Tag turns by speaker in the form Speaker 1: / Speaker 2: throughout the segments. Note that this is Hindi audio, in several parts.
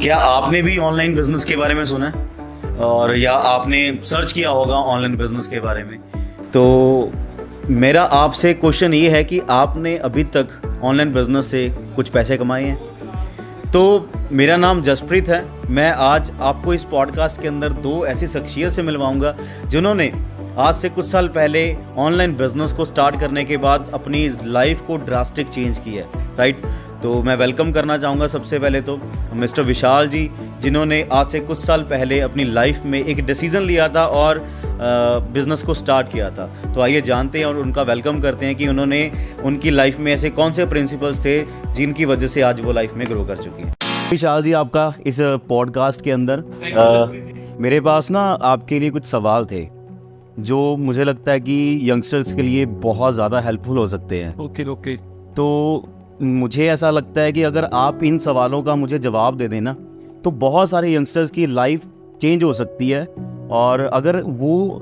Speaker 1: क्या आपने भी ऑनलाइन बिजनेस के बारे में सुना है और या आपने सर्च किया होगा ऑनलाइन बिजनेस के बारे में? तो मेरा आपसे क्वेश्चन ये है कि आपने अभी तक ऑनलाइन बिजनेस से कुछ पैसे कमाए हैं? तो मेरा नाम जसप्रीत है। मैं आज आपको इस पॉडकास्ट के अंदर दो ऐसी शख्सियत से मिलवाऊंगा जिन्होंने आज से कुछ साल पहले ऑनलाइन बिजनेस को स्टार्ट करने के बाद अपनी लाइफ को ड्रास्टिक चेंज किया है, राइट? तो मैं वेलकम करना चाहूँगा सबसे पहले तो मिस्टर विशाल जी, जिन्होंने आज से कुछ साल पहले अपनी लाइफ में एक डिसीज़न लिया था और बिज़नेस को स्टार्ट किया था। तो आइए जानते हैं और उनका वेलकम करते हैं कि उन्होंने उनकी लाइफ में ऐसे कौन से प्रिंसिपल्स थे जिनकी वजह से आज वो लाइफ में ग्रो कर चुकी है। विशाल जी, आपका इस पॉडकास्ट के अंदर मेरे पास ना आपके लिए कुछ सवाल थे जो मुझे लगता है कि यंगस्टर्स के लिए बहुत ज़्यादा हेल्पफुल हो सकते हैं। ओके। तो मुझे ऐसा लगता है कि अगर आप इन सवालों का मुझे जवाब दे देना तो बहुत सारे यंगस्टर्स की लाइफ चेंज हो सकती है, और अगर वो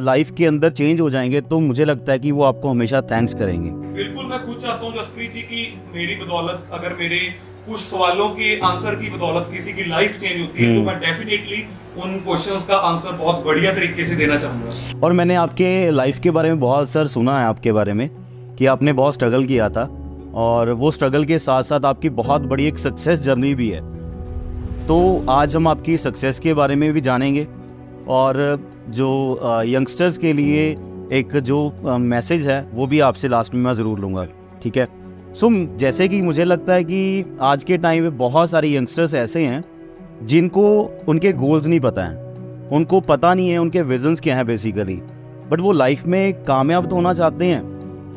Speaker 1: लाइफ के अंदर चेंज हो जाएंगे तो मुझे लगता है कि वो आपको हमेशा थैंक्स करेंगे।
Speaker 2: बिल्कुल, मैं खुद चाहता हूँ जसप्रीत जी की मेरी बदौलत, अगर मेरे कुछ सवालों के आंसर की बदौलत किसी की लाइफ चेंज होती है तो मैं डेफिनेटली उन क्वेश्चंस का आंसर बहुत बढ़िया तरीके से देना चाहूँगा।
Speaker 1: और मैंने आपके लाइफ के बारे में बहुत सर सुना है आपके बारे में कि आपने बहुत स्ट्रगल किया था, और वो स्ट्रगल के साथ साथ आपकी बहुत बड़ी एक सक्सेस जर्नी भी है। तो आज हम आपकी सक्सेस के बारे में भी जानेंगे, और जो यंगस्टर्स के लिए एक जो मैसेज है वो भी आपसे लास्ट में मैं ज़रूर लूँगा, ठीक है? जैसे कि मुझे लगता है कि आज के टाइम में बहुत सारे यंगस्टर्स ऐसे हैं जिनको उनके गोल्स नहीं पता हैं, उनको पता नहीं है उनके विजन्स क्या हैं बेसिकली, बट वो लाइफ में कामयाब तो होना चाहते हैं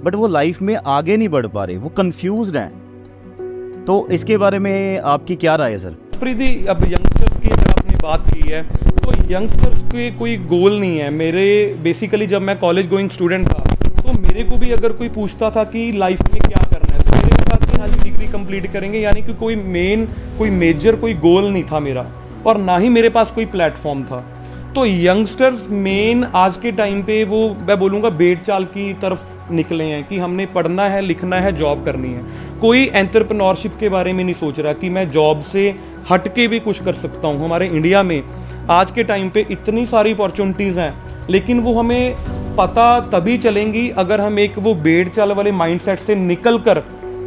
Speaker 1: बट वो लाइफ में आगे नहीं बढ़ पा रहे, वो कंफ्यूज्ड हैं। तो इसके बारे में आपकी क्या राय है सर?
Speaker 2: प्रीति, अब यंगस्टर्स की अगर आपने बात की है तो यंगस्टर्स के कोई गोल नहीं है। मेरे बेसिकली जब मैं कॉलेज गोइंग स्टूडेंट था तो मेरे को भी अगर कोई पूछता था कि लाइफ में क्या करना है तो मेरे को था कि हाँ जी डिग्री कंप्लीट करेंगे, यानी कि कोई मेजर कोई गोल नहीं था मेरा, और ना ही मेरे पास कोई प्लेटफॉर्म था। तो यंगस्टर्स मेन आज के टाइम पे वो मैं बोलूँगा बेड़ चाल की तरफ निकले हैं कि हमने पढ़ना है, लिखना है, जॉब करनी है। कोई एंटरप्रेन्योरशिप के बारे में नहीं सोच रहा कि मैं जॉब से हट के भी कुछ कर सकता हूँ। हमारे इंडिया में आज के टाइम पे इतनी सारी अपॉर्चुनिटीज़ हैं, लेकिन वो हमें पता तभी चलेंगी अगर हम एक वो बेड़ चाल वाले माइंडसेट से निकल कर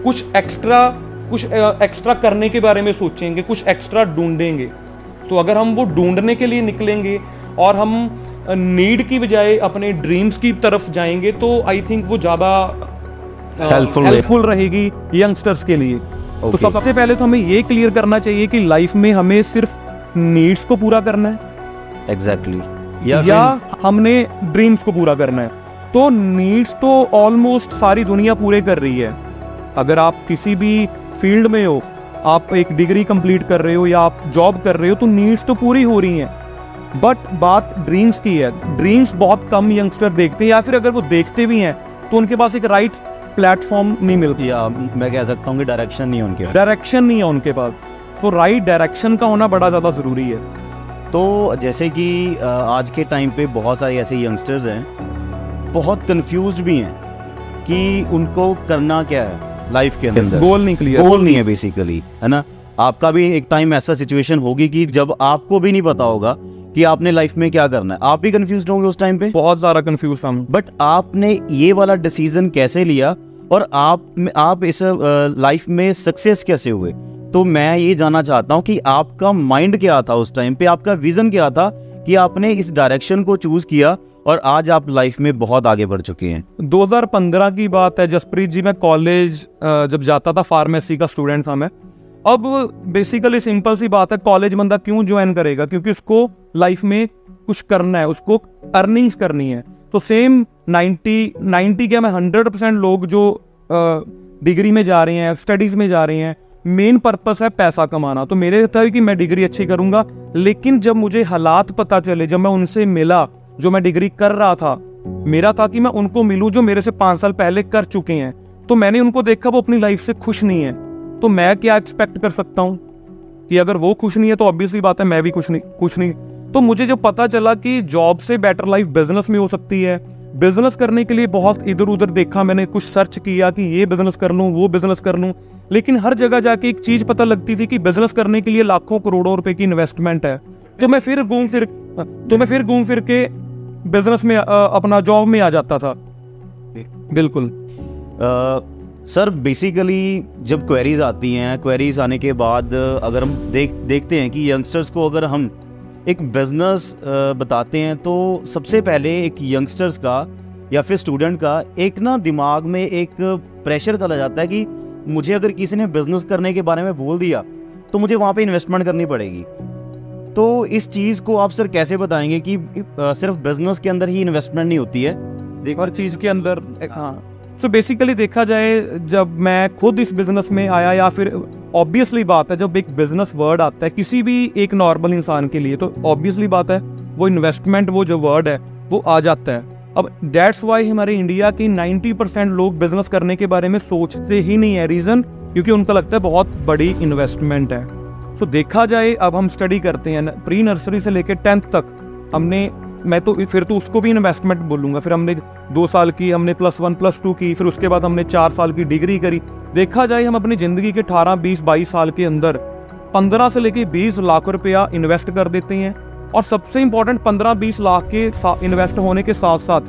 Speaker 2: कुछ एक्स्ट्रा करने के बारे में सोचेंगे, कुछ एक्स्ट्रा ढूंढेंगे। तो अगर हम वो ढूंढने के लिए निकलेंगे और हम नीड की बजाय अपने ड्रीम्स की तरफ जाएंगे तो आई थिंक वो ज़्यादा हेल्पफुल रहेगी यंगस्टर्स के लिए। तो सबसे पहले तो हमें ये क्लियर करना चाहिए कि लाइफ में हमें सिर्फ नीड्स को पूरा करना है
Speaker 1: एग्जैक्टली
Speaker 2: या हमने ड्रीम्स को पूरा करना है। तो नीड्स तो ऑलमोस्ट सारी दुनिया पूरे कर रही है। अगर आप किसी भी फील्ड में हो, आप एक डिग्री कंप्लीट कर रहे हो या आप जॉब कर रहे हो, तो नीड्स तो पूरी हो रही हैं। बट बात ड्रीम्स की है। ड्रीम्स बहुत कम यंगस्टर देखते हैं, या फिर अगर वो देखते भी हैं तो उनके पास एक राइट प्लेटफॉर्म नहीं मिलती, या
Speaker 1: मैं कह सकता हूँ कि डायरेक्शन नहीं है
Speaker 2: उनके पास। तो राइट डायरेक्शन का होना बड़ा ज़्यादा ज़रूरी है।
Speaker 1: तो जैसे कि आज के टाइम पे बहुत सारे ऐसे यंगस्टर्स हैं, बहुत कंफ्यूज्ड भी हैं कि उनको करना क्या है लाइफ के अंदर।
Speaker 2: गोल नहीं
Speaker 1: है बेसिकली, है ना? आपका भी एक टाइम ऐसा सिचुएशन होगी कि जब आपको भी नहीं पता होगा कि आपने लाइफ में क्या करना है, आप भी कंफ्यूज होंगे उस टाइम पे।
Speaker 2: बहुत ज़्यादा कंफ्यूज था।
Speaker 1: बट आपने ये वाला डिसीजन कैसे लिया और आप इस लाइफ में सक्सेस कैसे हुए? तो मैं ये जानना चाहता हूँ कि आपका माइंड क्या था उस टाइम पे, आपका विजन क्या था कि आपने इस डायरेक्शन को चूज किया और आज आप लाइफ में बहुत आगे बढ़ चुके हैं।
Speaker 2: 2015 की बात है जसप्रीत जी। मैं कॉलेज जब जाता था, फार्मेसी का स्टूडेंट था मैं। अब बेसिकली सिंपल सी बात है, कॉलेज बंदा क्यों ज्वाइन करेगा? क्योंकि उसको लाइफ में कुछ करना है, उसको अर्निंग्स करनी है। तो सेम 90 क्या मैं 100% लोग जो डिग्री में जा रहे हैं, स्टडीज़ में जा रहे हैं, मेन पर्पस है पैसा कमाना। तो मेरे था कि मैं डिग्री अच्छी करूँगा, लेकिन जब मुझे हालात पता चले, जब मैं उनसे मिला जो मैं डिग्री कर रहा था, मेरा था कि मैं उनको मिलूं जो मेरे से 5 साल पहले कर चुके हैं। तो मैंने उनको देखा वो अपनी लाइफ से खुश नहीं है, तो मैं क्या एक्सपेक्ट कर सकता हूँ कि अगर वो खुश नहीं है तो ऑब्वियसली बात है मैं भी खुश नहीं। तो मुझे जब पता चला कि जॉब से बेटर लाइफ बिजनेस में हो सकती है, बिजनेस करने के लिए बहुत इधर उधर देखा मैंने, कुछ सर्च किया कि ये बिजनेस कर लूँ वो बिजनेस कर लूँ, लेकिन हर जगह जाके एक चीज़ पता लगती थी कि बिजनेस करने के लिए लाखों करोड़ों रुपए की इन्वेस्टमेंट है। तो मैं फिर घूम फिर के बिजनेस में अपना जॉब में आ जाता था। बिल्कुल
Speaker 1: सर बेसिकली जब क्वेरीज आती हैं, क्वेरीज आने के बाद अगर हम देखते हैं कि यंगस्टर्स को अगर हम एक बिजनेस बताते हैं तो सबसे पहले एक यंगस्टर्स का या फिर स्टूडेंट का एक ना दिमाग में एक प्रेशर चला जाता है कि मुझे अगर किसी ने बिजनेस करने के बारे में बोल दिया तो मुझे वहाँ पे इन्वेस्टमेंट करनी पड़ेगी। तो इस चीज़ को आप सर कैसे बताएंगे कि सिर्फ बिजनेस के अंदर ही इन्वेस्टमेंट नहीं होती है,
Speaker 2: हर चीज़ के अंदर। हाँ, तो बेसिकली देखा जाए, जब मैं खुद इस बिजनेस में आया, या फिर ऑब्वियसली बात है जब एक बिजनेस वर्ड आता है किसी भी एक नॉर्मल इंसान के लिए, तो ऑब्वियसली बात है वो इन्वेस्टमेंट, वो जो वर्ड है वो आ जाता है। अब दैट्स वाई हमारे इंडिया की 90% लोग बिजनेस करने के बारे में सोचते ही नहीं है। रीज़न क्योंकि उनको लगता है बहुत बड़ी इन्वेस्टमेंट है। तो देखा जाए, अब हम स्टडी करते हैं प्री नर्सरी से लेकर 10th तक हमने, मैं तो फिर तो उसको भी इन्वेस्टमेंट बोलूँगा। फिर हमने 2 साल की, हमने +1 +2 की, फिर उसके बाद हमने 4 साल की डिग्री करी। देखा जाए हम अपनी ज़िंदगी के 18, 20, 22 साल के अंदर 15 से लेकर 20 लाख रुपया इन्वेस्ट कर देते हैं। और सबसे इंपॉर्टेंट 15-20 लाख के इन्वेस्ट होने के साथ साथ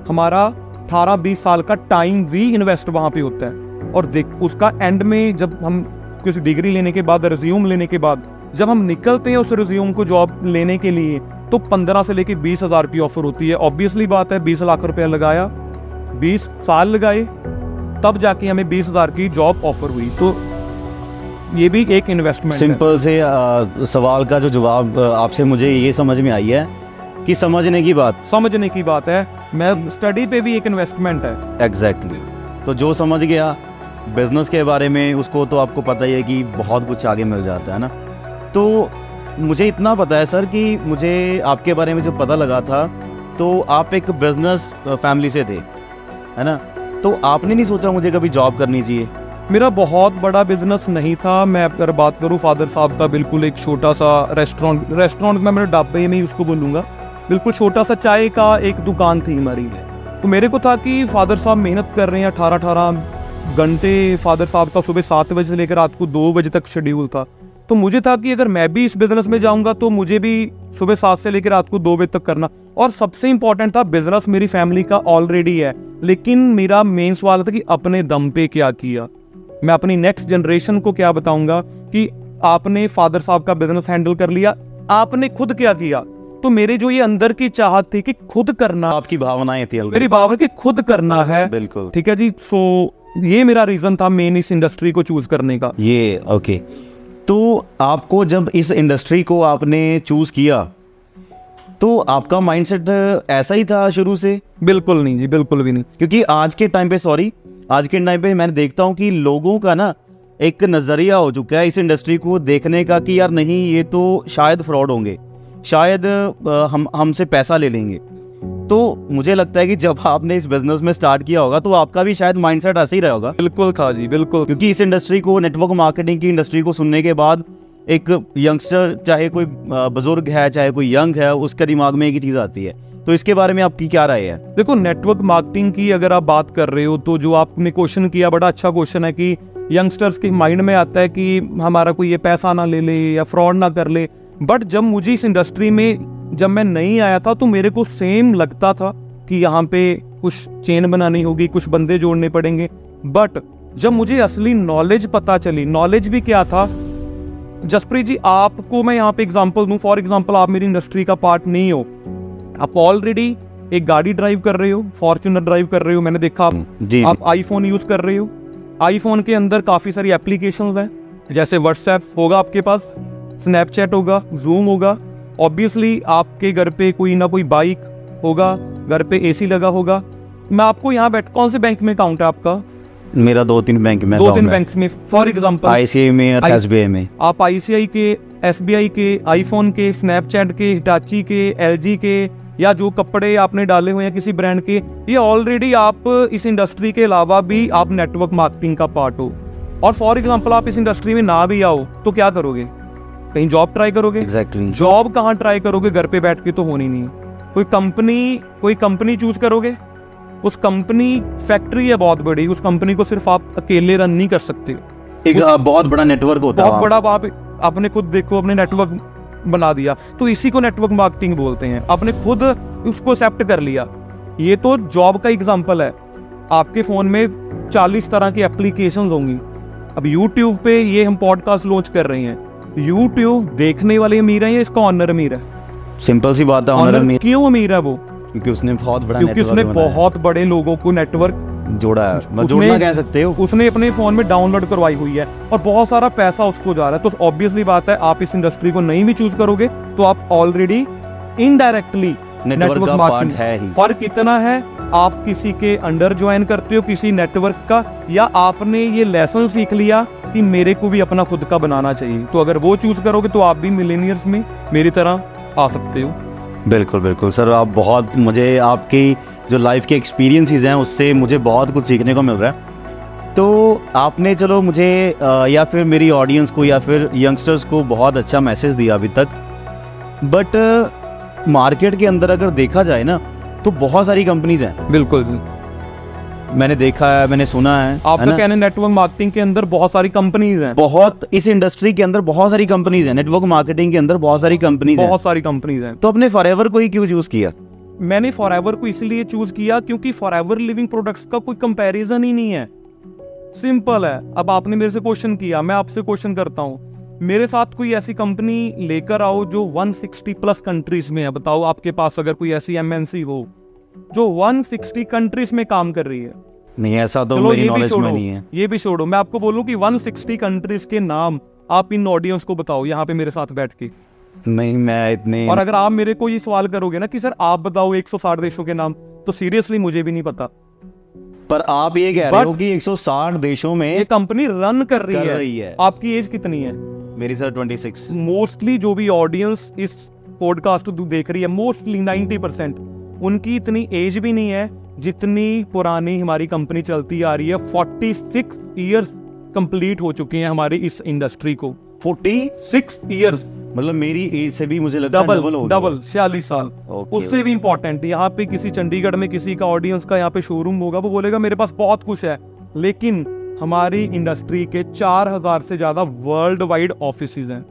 Speaker 2: हमारा 18-20 साल का टाइम भी इन्वेस्ट वहाँ पे होता है। और उसका एंड में जब हम किसी डिग्री लेने के बाद, रिज्यूम लेने के बाद जब हम निकलते हैं उस रिज्यूम को जॉब लेने के लिए, तो 15 से लेकर 20 हज़ार की ऑफर होती है। ऑब्वियसली बात है 20 लाख रुपया लगाया, 20 साल लगाए, तब जाके हमें 20 हज़ार की जॉब ऑफर हुई। तो ये भी एक इन्वेस्टमेंट है।
Speaker 1: सिंपल से सवाल का जो जवाब आपसे मुझे ये समझ में आई है कि समझने की बात
Speaker 2: है। मैं स्टडी पे भी एक इन्वेस्टमेंट है।
Speaker 1: एग्जैक्टली। तो जो समझ गया बिजनेस के बारे में, उसको तो आपको पता ही है कि बहुत कुछ आगे मिल जाता है ना। तो मुझे इतना पता है सर कि मुझे आपके बारे में जब पता लगा था तो आप एक बिजनेस फैमिली से थे, है ना। तो आपने नहीं सोचा मुझे कभी जॉब करनी चाहिए?
Speaker 2: मेरा बहुत बड़ा बिजनेस नहीं था। मैं अगर बात करूँ फादर साहब का, बिल्कुल एक छोटा सा रेस्टोरेंट में, मेरे ढाबे में ही उसको बोलूँगा, बिल्कुल छोटा सा चाय का एक दुकान थी हमारी। तो मेरे को था कि फादर साहब मेहनत कर रहे हैं, 18 घंटे फादर साहब का सुबह 7 बजे से लेकर रात को 2 बजे तक शेड्यूल था। तो मुझे था कि अगर मैं भी इस बिजनेस में जाऊंगा तो मुझे भी सुबह 7 से लेकर रात को 2 बजे तक करना। और सबसे इंपॉर्टेंट था, बिजनेस मेरी फैमिली का ऑलरेडी है, लेकिन मेरा मेन सवाल था कि अपने दम पे क्या किया। मैं अपनी नेक्स्ट जनरेशन को क्या बताऊंगा कि आपने फादर साहब का बिजनेस हैंडल कर लिया, आपने खुद क्या किया। तो मेरे जो ये अंदर की चाहत थी कि खुद करना,
Speaker 1: आपकी भावनाएं थी,
Speaker 2: मेरी भावना कि खुद करना है।
Speaker 1: बिल्कुल
Speaker 2: ठीक है जी। सो ये मेरा रीजन था मेन इस इंडस्ट्री को चूज करने का।
Speaker 1: ये ओके। तो आपको जब इस इंडस्ट्री को आपने चूज किया तो आपका माइंडसेट ऐसा ही था शुरू से?
Speaker 2: बिल्कुल नहीं जी, बिल्कुल भी नहीं।
Speaker 1: क्योंकि आज के टाइम पे मैंने देखता हूँ कि लोगों का ना एक नज़रिया हो चुका है इस इंडस्ट्री को देखने का कि यार नहीं, ये तो शायद फ्रॉड होंगे, शायद हमसे पैसा ले लेंगे। तो मुझे लगता है कि जब आपने इस बिजनेस में स्टार्ट किया होगा तो आपका भी शायद माइंडसेट ऐसे ही रहा होगा।
Speaker 2: बिल्कुल था जी, बिल्कुल।
Speaker 1: क्योंकि इस इंडस्ट्री को, नेटवर्क मार्केटिंग की इंडस्ट्री को सुनने के बाद एक यंगस्टर, चाहे कोई बुजुर्ग है चाहे कोई यंग है, उसके दिमाग में एक ही चीज़ आती है। तो इसके बारे में आपकी क्या राय है?
Speaker 2: देखो, नेटवर्क मार्केटिंग की अगर आप बात कर रहे हो तो जो आपने क्वेश्चन किया बड़ा अच्छा क्वेश्चन है कि यंगस्टर्स के माइंड में आता है कि हमारा कोई ये पैसा ना ले ले या फ्रॉड ना कर ले। बट जब मुझे इस इंडस्ट्री में, जब मैं नहीं आया था तो मेरे को सेम लगता था कि यहाँ पे कुछ चेन बनानी होगी, कुछ बंदे जोड़ने पड़ेंगे। बट जब मुझे असली नॉलेज पता चली, नॉलेज भी क्या था, जसप्रीत जी आपको मैं यहाँ पे एग्जांपल दूं। फॉर एग्जांपल, आप मेरी इंडस्ट्री का पार्ट नहीं हो, आप ऑलरेडी एक गाड़ी ड्राइव कर रहे हो, फॉर्च्यूनर ड्राइव कर रहे हो, मैंने देखा आप आईफोन यूज कर रहे हो। आईफोन के अंदर काफी सारी एप्लीकेशंस हैं, जैसे व्हाट्सएप होगा आपके पास, स्नैपचैट होगा, जूम होगा। ऑब्वियसली आपके घर पे कोई ना कोई बाइक होगा, घर पे एसी लगा होगा। मैं आपको यहाँ कौन से बैंक में अकाउंट है आपका?
Speaker 1: मेरा 2-3 बैंक में,
Speaker 2: 2-3 बैंक में। फॉर एग्जांपल
Speaker 1: ICICI में और SBI में।
Speaker 2: आप ICICI के, SBI के, आईफोन के, स्नैपचैट के, हिटाची के, LG के, या जो कपड़े आपने डाले हुए हैं किसी ब्रांड के, ये ऑलरेडी आप इस इंडस्ट्री के अलावा भी आप नेटवर्क मार्केटिंग का पार्ट हो। और फॉर एग्जांपल आप इस इंडस्ट्री में ना भी आओ तो क्या करोगे? कहीं जॉब ट्राई करोगे?
Speaker 1: एग्जैक्टली।
Speaker 2: जॉब कहाँ ट्राई करोगे? घर पे बैठ के तो होनी नहीं। कोई कंपनी चूज करोगे, उस कंपनी फैक्ट्री है बहुत बड़ी, उस कंपनी को सिर्फ आप अकेले रन नहीं कर सकते।
Speaker 1: एक बहुत बड़ा नेटवर्क होता है
Speaker 2: बहुत
Speaker 1: वहाँ
Speaker 2: बड़ा। आप आपने खुद देखो, अपने नेटवर्क बना दिया, तो इसी को नेटवर्क मार्केटिंग बोलते हैं। आपने खुद उसको एक्सेप्ट कर लिया। ये तो जॉब का एग्जांपल है। आपके फ़ोन में 40 तरह की एप्लीकेशंस होंगी। अब YouTube पे ये हम पॉडकास्ट लॉन्च कर रहे हैं, YouTube देखने वाले अमीर हैं या इसका ऑनर अमीर है?
Speaker 1: सिंपल सी बात है, ऑनर अमीर।
Speaker 2: क्यों अमीर है वो?
Speaker 1: क्योंकि उसने बहुत बड़ा
Speaker 2: क्योंकि उसने बहुत बड़े लोगों को नेटवर्क
Speaker 1: जोड़ा है, जोड़ना कह सकते हो।
Speaker 2: उसने अपने फोन में डाउनलोड करवाई हुई है और बहुत सारा पैसा उसको जा रहा है। तो ऑब्वियसली बात है, आप इस इंडस्ट्री को नहीं भी चूज करोगे तो आप ऑलरेडी इनडायरेक्टली नेटवर्क
Speaker 1: का पार्ट है ही।
Speaker 2: फर्क इतना है, आप किसी के अंडर ज्वाइन करते हो, किसी नेटवर्क का, या आपने ये लेसन सीख लिया कि मेरे को भी अपना खुद का बनाना चाहिए। तो अगर वो चूज करोगे तो आप भी मिलेनियर्स में मेरी तरह आ सकते हो।
Speaker 1: बिल्कुल बिल्कुल सर, आप बहुत, मुझे आपकी जो लाइफ के एक्सपीरियंसेस हैं उससे मुझे बहुत कुछ सीखने को मिल रहा है। तो आपने चलो मुझे या फिर मेरी ऑडियंस को या फिर यंगस्टर्स को बहुत अच्छा मैसेज दिया अभी तक। बट मार्केट के अंदर अगर देखा जाए ना तो बहुत सारी कंपनीज हैं।
Speaker 2: बिल्कुल,
Speaker 1: मैंने देखा है, मैंने सुना है।
Speaker 2: आपका कहना है नेटवर्क मार्केटिंग के अंदर बहुत सारी कंपनीज हैं।
Speaker 1: बहुत, इस इंडस्ट्री के अंदर बहुत सारी कंपनीज हैं। नेटवर्क मार्केटिंग के अंदर बहुत सारी कंपनीज हैं।
Speaker 2: बहुत सारी कंपनीज हैं।
Speaker 1: तो अपने फॉरएवर को ही क्यों चूज किया?
Speaker 2: मैंने फॉरएवर को इसलिए चूज किया क्योंकि फॉरएवर लिविंग प्रोडक्ट्स का कोई कंपैरिजन ही नहीं है। सिंपल है। अब आपने मेरे से क्वेश्चन किया, मैं आपसे क्वेश्चन करता हूँ, मेरे साथ कोई ऐसी कंपनी लेकर आओ जो 160 प्लस कंट्रीज में है। बताओ आपके पास अगर कोई ऐसी एमएनसी हो जो 160 कंट्रीज में काम कर रही है।
Speaker 1: नहीं, ऐसा तो मेरी नॉलेज में नहीं है।
Speaker 2: ये भी छोड़ो, मैं आपको बोलूं कि 160 कंट्रीज के नाम आप इन ऑडियंस को बताओ यहाँ पे मेरे साथ बैठ के।
Speaker 1: नहीं, मैं इतने,
Speaker 2: और अगर आप मेरे को ये सवाल करोगे ना कि सर आप बताओ 160 देशों के नाम, तो सीरियसली मुझे भी नहीं पता।
Speaker 1: पर आप ये कह रहे हो कि 160 देशों में
Speaker 2: ये कंपनी रन कर रही है। आपकी एज कितनी है?
Speaker 1: मेरी सर 26।
Speaker 2: मोस्टली जो भी ऑडियंस इस पॉडकास्ट को देख रही है, मोस्टली 90% उनकी इतनी एज भी नहीं है जितनी पुरानी हमारी कंपनी चलती आ रही है। 46 ईयर्स कंप्लीट हो चुके हैं हमारी इस इंडस्ट्री को। 46 ईयर्स,
Speaker 1: मतलब मेरी एज से भी मुझे लगता है
Speaker 2: डबल 46 साल। उससे भी इंपॉर्टेंट, यहाँ पे किसी चंडीगढ़ में किसी का ऑडियंस का यहाँ पे शोरूम होगा, वो बोलेगा मेरे पास बहुत कुछ है, लेकिन हमारी इंडस्ट्री के 4000 से ज्यादा वर्ल्ड वाइड ऑफिसेज हैं।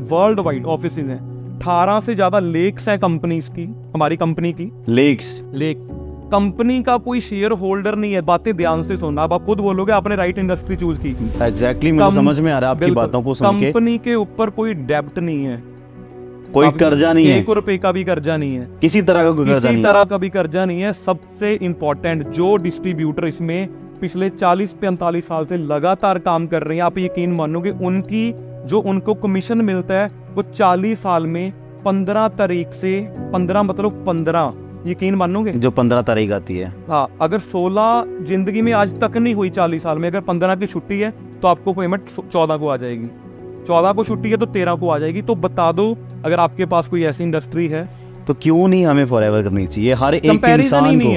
Speaker 2: वर्ल्ड वाइड ऑफिसेज हैं। 18 से ज्यादा लेक्स हैं कंपनीज की, हमारी कंपनी की। लेक कंपनी का कोई शेयर होल्डर नहीं है। बातें ध्यान से सुनना। अब आप खुद बोलोगे आपने राइट इंडस्ट्री चूज की।
Speaker 1: एग्जैक्टली, मुझे समझ में आ रहा है आपकी बातों को सुन के।
Speaker 2: कंपनी के ऊपर कोई डेब्ट नहीं है,
Speaker 1: कोई कर्जा नहीं है,
Speaker 2: 1 रुपए का भी कर्जा नहीं है,
Speaker 1: किसी तरह का
Speaker 2: भी कर्जा नहीं है। सबसे इंपॉर्टेंट, जो डिस्ट्रीब्यूटर इसमें पिछले 40-45 साल से लगातार काम कर रहे हैं, आप यकीन मानोगे उनकी जो उनको कमीशन मिलता है वो 40 साल में 15 तारीख से 15 मतलब 15, यकीन मानोगे
Speaker 1: जो 15 तारीख आती है।
Speaker 2: हाँ, अगर 16 जिंदगी में आज तक नहीं हुई 40 साल में, अगर 15 की छुट्टी है तो आपको पेमेंट 14 को आ जाएगी। 14 को छुट्टी है तो 13 को आ जाएगी। तो बता दो, अगर आपके पास कोई ऐसी इंडस्ट्री है
Speaker 1: तो क्यों नहीं हमें फॉरएवर करनी चाहिए? हर एक इंसान को,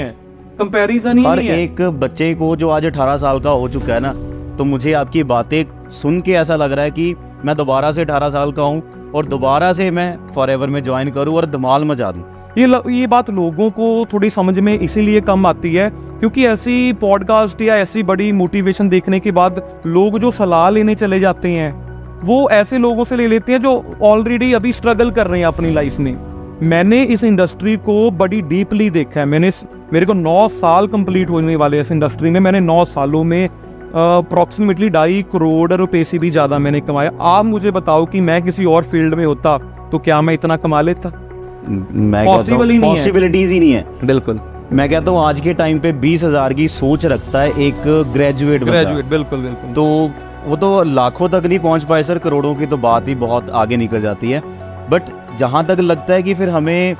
Speaker 2: कंपैरिजन ही
Speaker 1: हर
Speaker 2: नहीं है।
Speaker 1: एक बच्चे को जो आज 18 साल का हो चुका है ना, तो मुझे आपकी बातें सुन के ऐसा लग रहा है कि मैं दोबारा से 18 साल का हूँ और दोबारा से मैं फॉरएवर में ज्वाइन करूँ और धमाल मचा दूँ।
Speaker 2: ये बात लोगों को थोड़ी समझ में इसीलिए कम आती है क्योंकि ऐसी पॉडकास्ट या ऐसी बड़ी मोटिवेशन देखने के बाद लोग जो सलाह लेने चले जाते हैं वो ऐसे लोगों से ले लेते हैं जो ऑलरेडी अभी स्ट्रगल कर रहे हैं अपनी लाइफ में। मैंने इस इंडस्ट्री को बड़ी डीपली देखा है। मेरे को 9 साल कंप्लीट होने वाले इस इंडस्ट्री में। मैंने 9 सालों में अप्रॉक्सीमेटली 2.5 करोड़ रुपए से भी ज़्यादा मैंने कमाया। आप मुझे बताओ कि मैं किसी और फील्ड में होता तो क्या मैं इतना कमा लेता?
Speaker 1: पॉसिबिलिटीज ही नहीं है।
Speaker 2: बिल्कुल,
Speaker 1: मैं कहता हूँ आज के टाइम पे 20,000 की सोच रखता है एक ग्रेजुएट।
Speaker 2: बिल्कुल।
Speaker 1: तो वो तो लाखों तक नहीं पहुंच पाए सर, करोड़ों की तो बात ही बहुत आगे निकल जाती है। बट जहां तक लगता है कि फिर हमें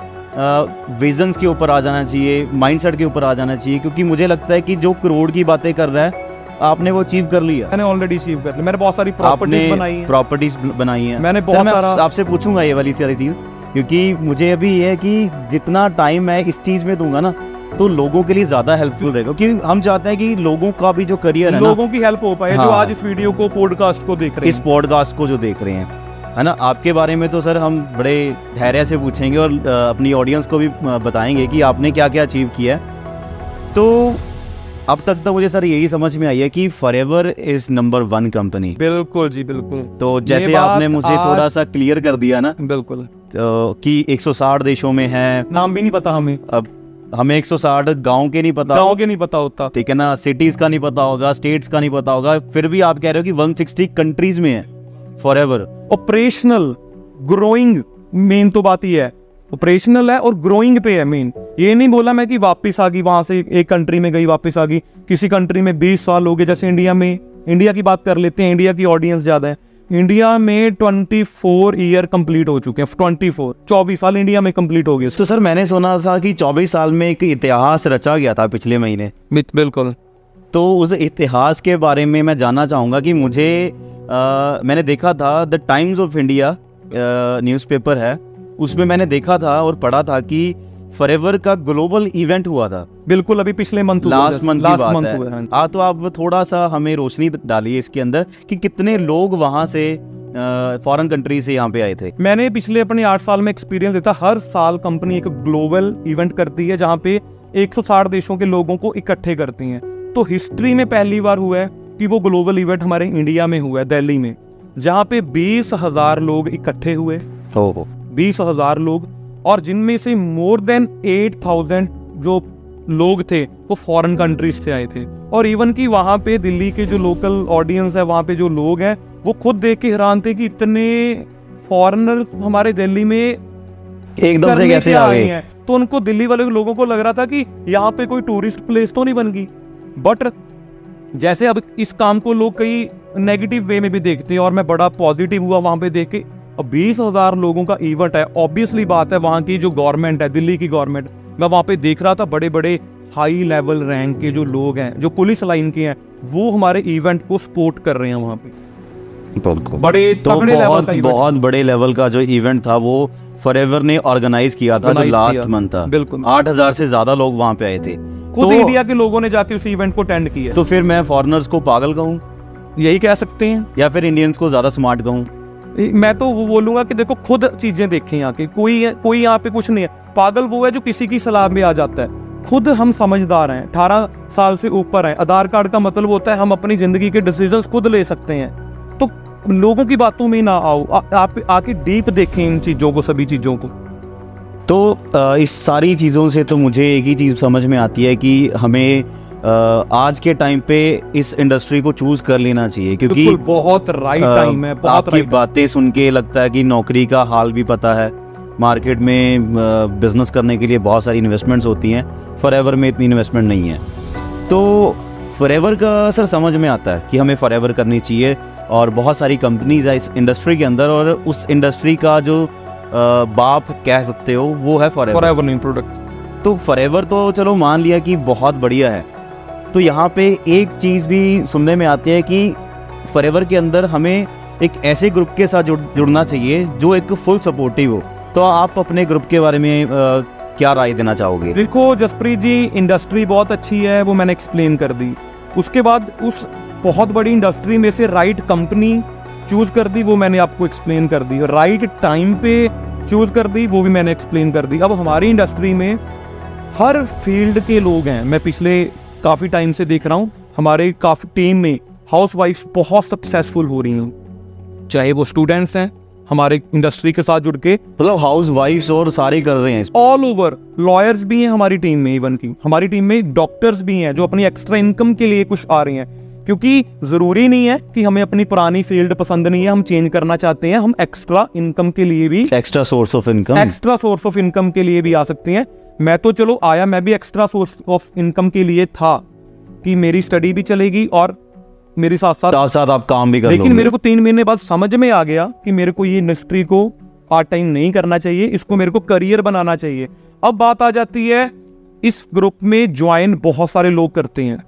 Speaker 1: विजन्स के ऊपर आ जाना चाहिए, माइंडसेट के ऊपर आ जाना चाहिए, क्योंकि मुझे लगता है कि जो करोड़ की बातें कर रहा है आपने वो अचीव कर लिया।
Speaker 2: मैंने ऑलरेडी अचीव कर लिया। मैंने बहुत सारी प्रॉपर्टीज बनाई है। मैंने बहुत सारा,
Speaker 1: आपसे पूछूंगा ये वाली सारी चीज, क्योंकि मुझे अभी ये है कि जितना टाइम मैं इस चीज में दूंगा ना तो लोगों के लिए ज्यादा हेल्पफुल रहेगा, क्योंकि हम चाहते हैं कि लोगों का भी जो करियर है,
Speaker 2: लोगों की हेल्प हो पाए।
Speaker 1: हाँ,
Speaker 2: जो आज इस वीडियो को, पॉडकास्ट को देख रहे हैं,
Speaker 1: इस पॉडकास्ट को जो देख रहे हैं, है ना। आपके बारे में तो सर हम बड़े धैर्य से पूछेंगे और अपनी ऑडियंस को भी बताएंगे कि आपने क्या क्या अचीव किया है। तो अब तक तो मुझे सर यही समझ में आई है कि फॉरएवर इज नंबर 1 कंपनी।
Speaker 2: बिल्कुल जी, बिल्कुल।
Speaker 1: तो जैसे आपने मुझे थोड़ा सा क्लियर कर दिया ना,
Speaker 2: बिल्कुल,
Speaker 1: तो कि 160 देशों में है,
Speaker 2: नाम भी नहीं पता हमें।
Speaker 1: अब हमें 160 गांव के नहीं पता,
Speaker 2: गाँव के नहीं पता होता,
Speaker 1: ठीक है ना, सिटीज का नहीं पता होगा, स्टेट्स का नहीं पता होगा, फिर भी आप कह रहे हो कि 160 कंट्रीज में है फॉरएवर।
Speaker 2: ऑपरेशनल, ग्रोइंग, मेन तो बात ये है, ऑपरेशनल है और ग्रोइंग पे है मेन। ये नहीं बोला मैं कि वापस आ गई वहां से, एक कंट्री में गई वापस आ गई। किसी कंट्री में 20 साल हो गए, जैसे इंडिया में, इंडिया की बात कर लेते हैं, इंडिया की ऑडियंस ज्यादा है। इंडिया में 24 ईयर कंप्लीट हो चुके हैं, 24 साल इंडिया में कंप्लीट हो गए।
Speaker 1: तो सर मैंने सुना था कि 24 साल में एक इतिहास रचा गया था पिछले महीने।
Speaker 2: बिल्कुल।
Speaker 1: तो उस इतिहास के बारे में मैं जानना चाहूँगा कि मुझे मैंने देखा था the times of India newspaper है, उसमें मैंने देखा था और पढ़ा था कि फॉरएवर का ग्लोबल इवेंट हुआ था।
Speaker 2: बिल्कुल, अभी पिछले मंथ,
Speaker 1: लास्ट मंथ की बात है।
Speaker 2: हुआ।
Speaker 1: तो आप थोड़ा सा हमें रोशनी डालिए इसके अंदर कि कितने लोग वहां से फॉरेन कंट्री से यहाँ पे आए थे।
Speaker 2: मैंने पिछले अपने 8 साल में एक्सपीरियंस देता, हर साल कंपनी एक ग्लोबल इवेंट करती है जहाँ पे 160 देशों के लोगों को इकट्ठे करती हैं। तो हिस्ट्री में पहली बार हुआ है कि वो ग्लोबल इवेंट हमारे इंडिया में हुआ है, दिल्ली में, जहाँ पे 20,000 लोग इकट्ठे हुए। 20,000 लोग, और जिनमें से मोर देन 8,000 जो लोग थे वो फॉरेन कंट्रीज से आए थे। और इवन कि वहाँ पे दिल्ली के जो लोकल ऑडियंस है, वहाँ पे जो लोग हैं, वो खुद देख के हैरान थे कि इतने फॉरेनर हमारे दिल्ली में
Speaker 1: एकदम से कैसे आ गए हैं।
Speaker 2: तो उनको, दिल्ली वाले लोगों को लग रहा था कि यहाँ पे कोई टूरिस्ट प्लेस तो नहीं बन गई। बट जैसे अब इस काम को लोग कई नेगेटिव वे में भी देखते हैं, और मैं बड़ा पॉजिटिव हुआ वहाँ पे देख के। अब 20,000 लोगों का इवेंट है, ऑब्वियसली बात है वहाँ की जो गवर्नमेंट है, दिल्ली की गवर्नमेंट, मैं वहाँ पे देख रहा था बड़े बड़े हाई लेवल रैंक के जो लोग हैं, जो पुलिस लाइन के हैं, वो हमारे इवेंट को सपोर्ट कर रहे हैं वहाँ पे। बड़े तगड़े लेवल का,
Speaker 1: बहुत बड़े लेवल का जो इवेंट था वो फॉरएवर ने ऑर्गेनाइज किया था, जो लास्ट मंथ था।
Speaker 2: बिल्कुल,
Speaker 1: 8,000 से ज्यादा लोग वहाँ पे आए थे।
Speaker 2: खुद इंडिया के लोगों ने जाके उस इवेंट को अटेंड किया।
Speaker 1: तो फिर मैं फॉरेनर्स को पागल कहूँ,
Speaker 2: यही कह सकते हैं,
Speaker 1: या फिर इंडियंस को ज्यादा स्मार्ट कहूँ?
Speaker 2: मैं तो वो बोलूंगा कि देखो, खुद चीजें देखें यहाँ के, कोई यहाँ पे कुछ नहीं है। पागल वो है जो किसी की सलाह में आ जाता है। खुद हम समझदार हैं, 18 साल से ऊपर हैं। आधार कार्ड का मतलब होता है हम अपनी जिंदगी के डिसीजंस खुद ले सकते हैं। तो लोगों की बातों में ना आओ, आप आके डीप देखें इन चीजों को, सभी चीजों को।
Speaker 1: तो इस सारी चीज़ों से तो मुझे एक ही चीज़ समझ में आती है कि हमें आज के टाइम पे इस इंडस्ट्री को चूज कर लेना चाहिए, क्योंकि
Speaker 2: बहुत राइट टाइम है। बहुत
Speaker 1: आपकी बातें सुन के लगता है कि नौकरी का हाल भी पता है, मार्केट में बिजनेस करने के लिए बहुत सारी इन्वेस्टमेंट्स होती हैं, फॉरएवर में इतनी इन्वेस्टमेंट नहीं है। तो फॉरएवर का सर समझ में आता है कि हमें फॉरएवर करनी चाहिए, और बहुत सारी कंपनीज है इस इंडस्ट्री के अंदर, और उस इंडस्ट्री का जो बाप कह सकते हो वो है फॉरएवर
Speaker 2: न्यू प्रोडक्ट।
Speaker 1: तो फॉरएवर तो चलो मान लिया कि बहुत बढ़िया है। तो यहाँ पे एक चीज़ भी सुनने में आती है कि फॉरएवर के अंदर हमें एक ऐसे ग्रुप के साथ जुड़ना चाहिए जो एक फुल सपोर्टिव हो। तो आप अपने ग्रुप के बारे में क्या राय देना चाहोगे?
Speaker 2: देखो जसप्रीत जी, इंडस्ट्री बहुत अच्छी है, वो मैंने एक्सप्लेन कर दी। उसके बाद उस बहुत बड़ी इंडस्ट्री में से राइट कंपनी चूज कर दी, वो मैंने आपको एक्सप्लेन कर दी। राइट टाइम पे चूज कर दी, वो भी मैंने एक्सप्लेन कर दी। अब हमारी इंडस्ट्री में हर फील्ड के लोग हैं। मैं पिछले काफ़ी टाइम से देख रहा हूँ हमारे काफ़ी टीम में हाउसवाइफ्स बहुत सक्सेसफुल हो रही हैं, चाहे वो स्टूडेंट्स हैं हमारे इंडस्ट्री के साथ जुड़ के,
Speaker 1: मतलब हाउसवाइफ्स और सारे कर रहे हैं,
Speaker 2: ऑल ओवर। लॉयर्स भी हैं हमारी टीम में, इवन की हमारी टीम में डॉक्टर्स भी हैं जो अपनी एक्स्ट्रा इनकम के लिए कुछ आ रही हैं। क्योंकि जरूरी नहीं है कि हमें अपनी पुरानी फील्ड पसंद नहीं है, हम चेंज करना चाहते हैं, हम एक्स्ट्रा इनकम के लिए भी,
Speaker 1: एक्स्ट्रा सोर्स ऑफ इनकम
Speaker 2: के लिए भी आ सकते हैं। मैं तो चलो आया, मैं भी एक्स्ट्रा सोर्स ऑफ इनकम के लिए था कि मेरी स्टडी भी चलेगी और मेरे साथ साथ
Speaker 1: आप काम भी कर
Speaker 2: लेकिन मेरे को 3 महीने बाद समझ में आ गया कि मेरे को ये इंडस्ट्री को पार्ट टाइम नहीं करना चाहिए, इसको मेरे को करियर बनाना चाहिए। अब बात आ जाती है, इस ग्रुप में ज्वाइन बहुत सारे लोग करते हैं,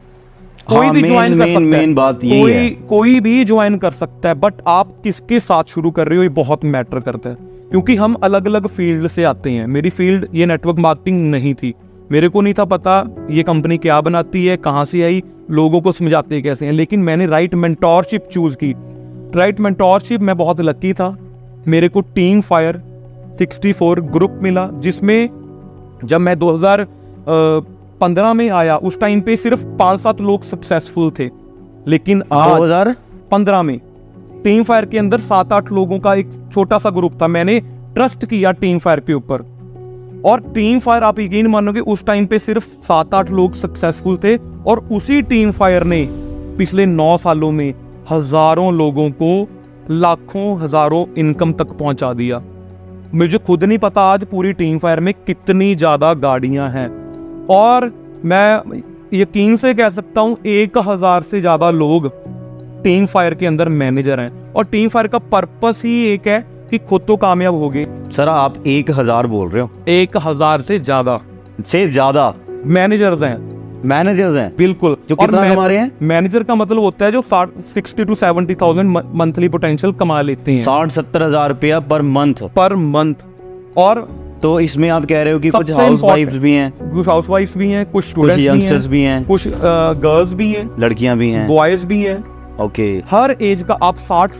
Speaker 2: कोई भी ज्वाइन कर सकता है,
Speaker 1: बात यही है,
Speaker 2: कोई भी ज्वाइन कर सकता है, बट आप किसके साथ शुरू कर रहे हो ये बहुत मैटर करता है। क्योंकि हम अलग अलग फील्ड से आते हैं। मेरी फील्ड ये नेटवर्क मार्केटिंग नहीं थी, मेरे को नहीं था पता ये कंपनी क्या बनाती है, कहाँ से आई, लोगों को समझाते कैसे हैं। लेकिन मैंने राइट मेंटोरशिप चूज की। राइट मेंटोरशिप में बहुत लकी था, मेरे को टीम फायर 64 ग्रुप मिला, जिसमें जब मैं 2000 2015 में आया उस टाइम पे सिर्फ 5-7 लोग सक्सेसफुल थे, लेकिन आज 2015 में टीम फायर के अंदर 7-8 लोगों का एक छोटा सा ग्रुप था। मैंने ट्रस्ट किया टीम फायर के ऊपर, और टीम फायर आप यकीन मानोगे उस टाइम पे सिर्फ 7-8 लोग सक्सेसफुल थे, और उसी टीम फायर ने पिछले 9 सालों में हजारों लोगों को लाखों हजारों इनकम तक पहुंचा दिया। मुझे खुद नहीं पता आज पूरी टीम फायर में कितनी ज्यादा गाड़ियां हैं, और मैं यकीन से कह सकता हूं 1000 से ज्यादा लोग टीम फायर के अंदर मैनेजर हैं, और टीम फायर का पर्पस ही एक है कि खुद तो कामयाब हो गए।
Speaker 1: सर आप 1000 बोल रहे हो?
Speaker 2: 1000 से ज्यादा मैनेजर्स हैं बिल्कुल।
Speaker 1: जो कितना कमा रहे हैं?
Speaker 2: मैनेजर का मतलब होता है जो 60 to 70,000 मंथली पोटेंशियल कमा लेते हैं।
Speaker 1: 60-70 हजार रुपया पर मंथ। और तो इसमें आप कह रहे हो कि कुछ हाउसवाइफ्स भी हैं,
Speaker 2: कुछ स्टूडेंट्स,
Speaker 1: यंगस्टर्स भी हैं,
Speaker 2: कुछ गर्ल्स भी हैं,
Speaker 1: लड़कियां भी हैं,
Speaker 2: बॉयज भी हैं।
Speaker 1: ओके।
Speaker 2: हर एज का, आप 60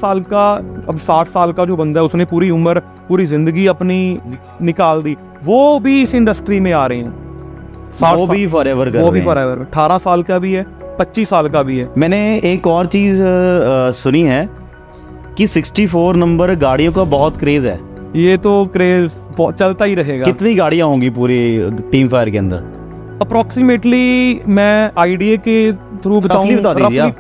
Speaker 2: साल का जो बंदा है उसने पूरी उम्र पूरी जिंदगी अपनी निकाल दी, वो भी इस इंडस्ट्री में आ रहे हैं।
Speaker 1: वो भी फॉरएवर
Speaker 2: 18 साल का भी है, 25 साल का भी है।
Speaker 1: मैंने एक और चीज सुनी है कि 64 नंबर गाड़ियों का बहुत क्रेज है।
Speaker 2: ये तो क्रेज चलता ही रहेगा।
Speaker 1: कितनी गाड़ियां होंगी पूरी टीम फायर के अंदर?
Speaker 2: अप्रोक्सीमेटली मैं आईडिया के थ्रू बताऊं,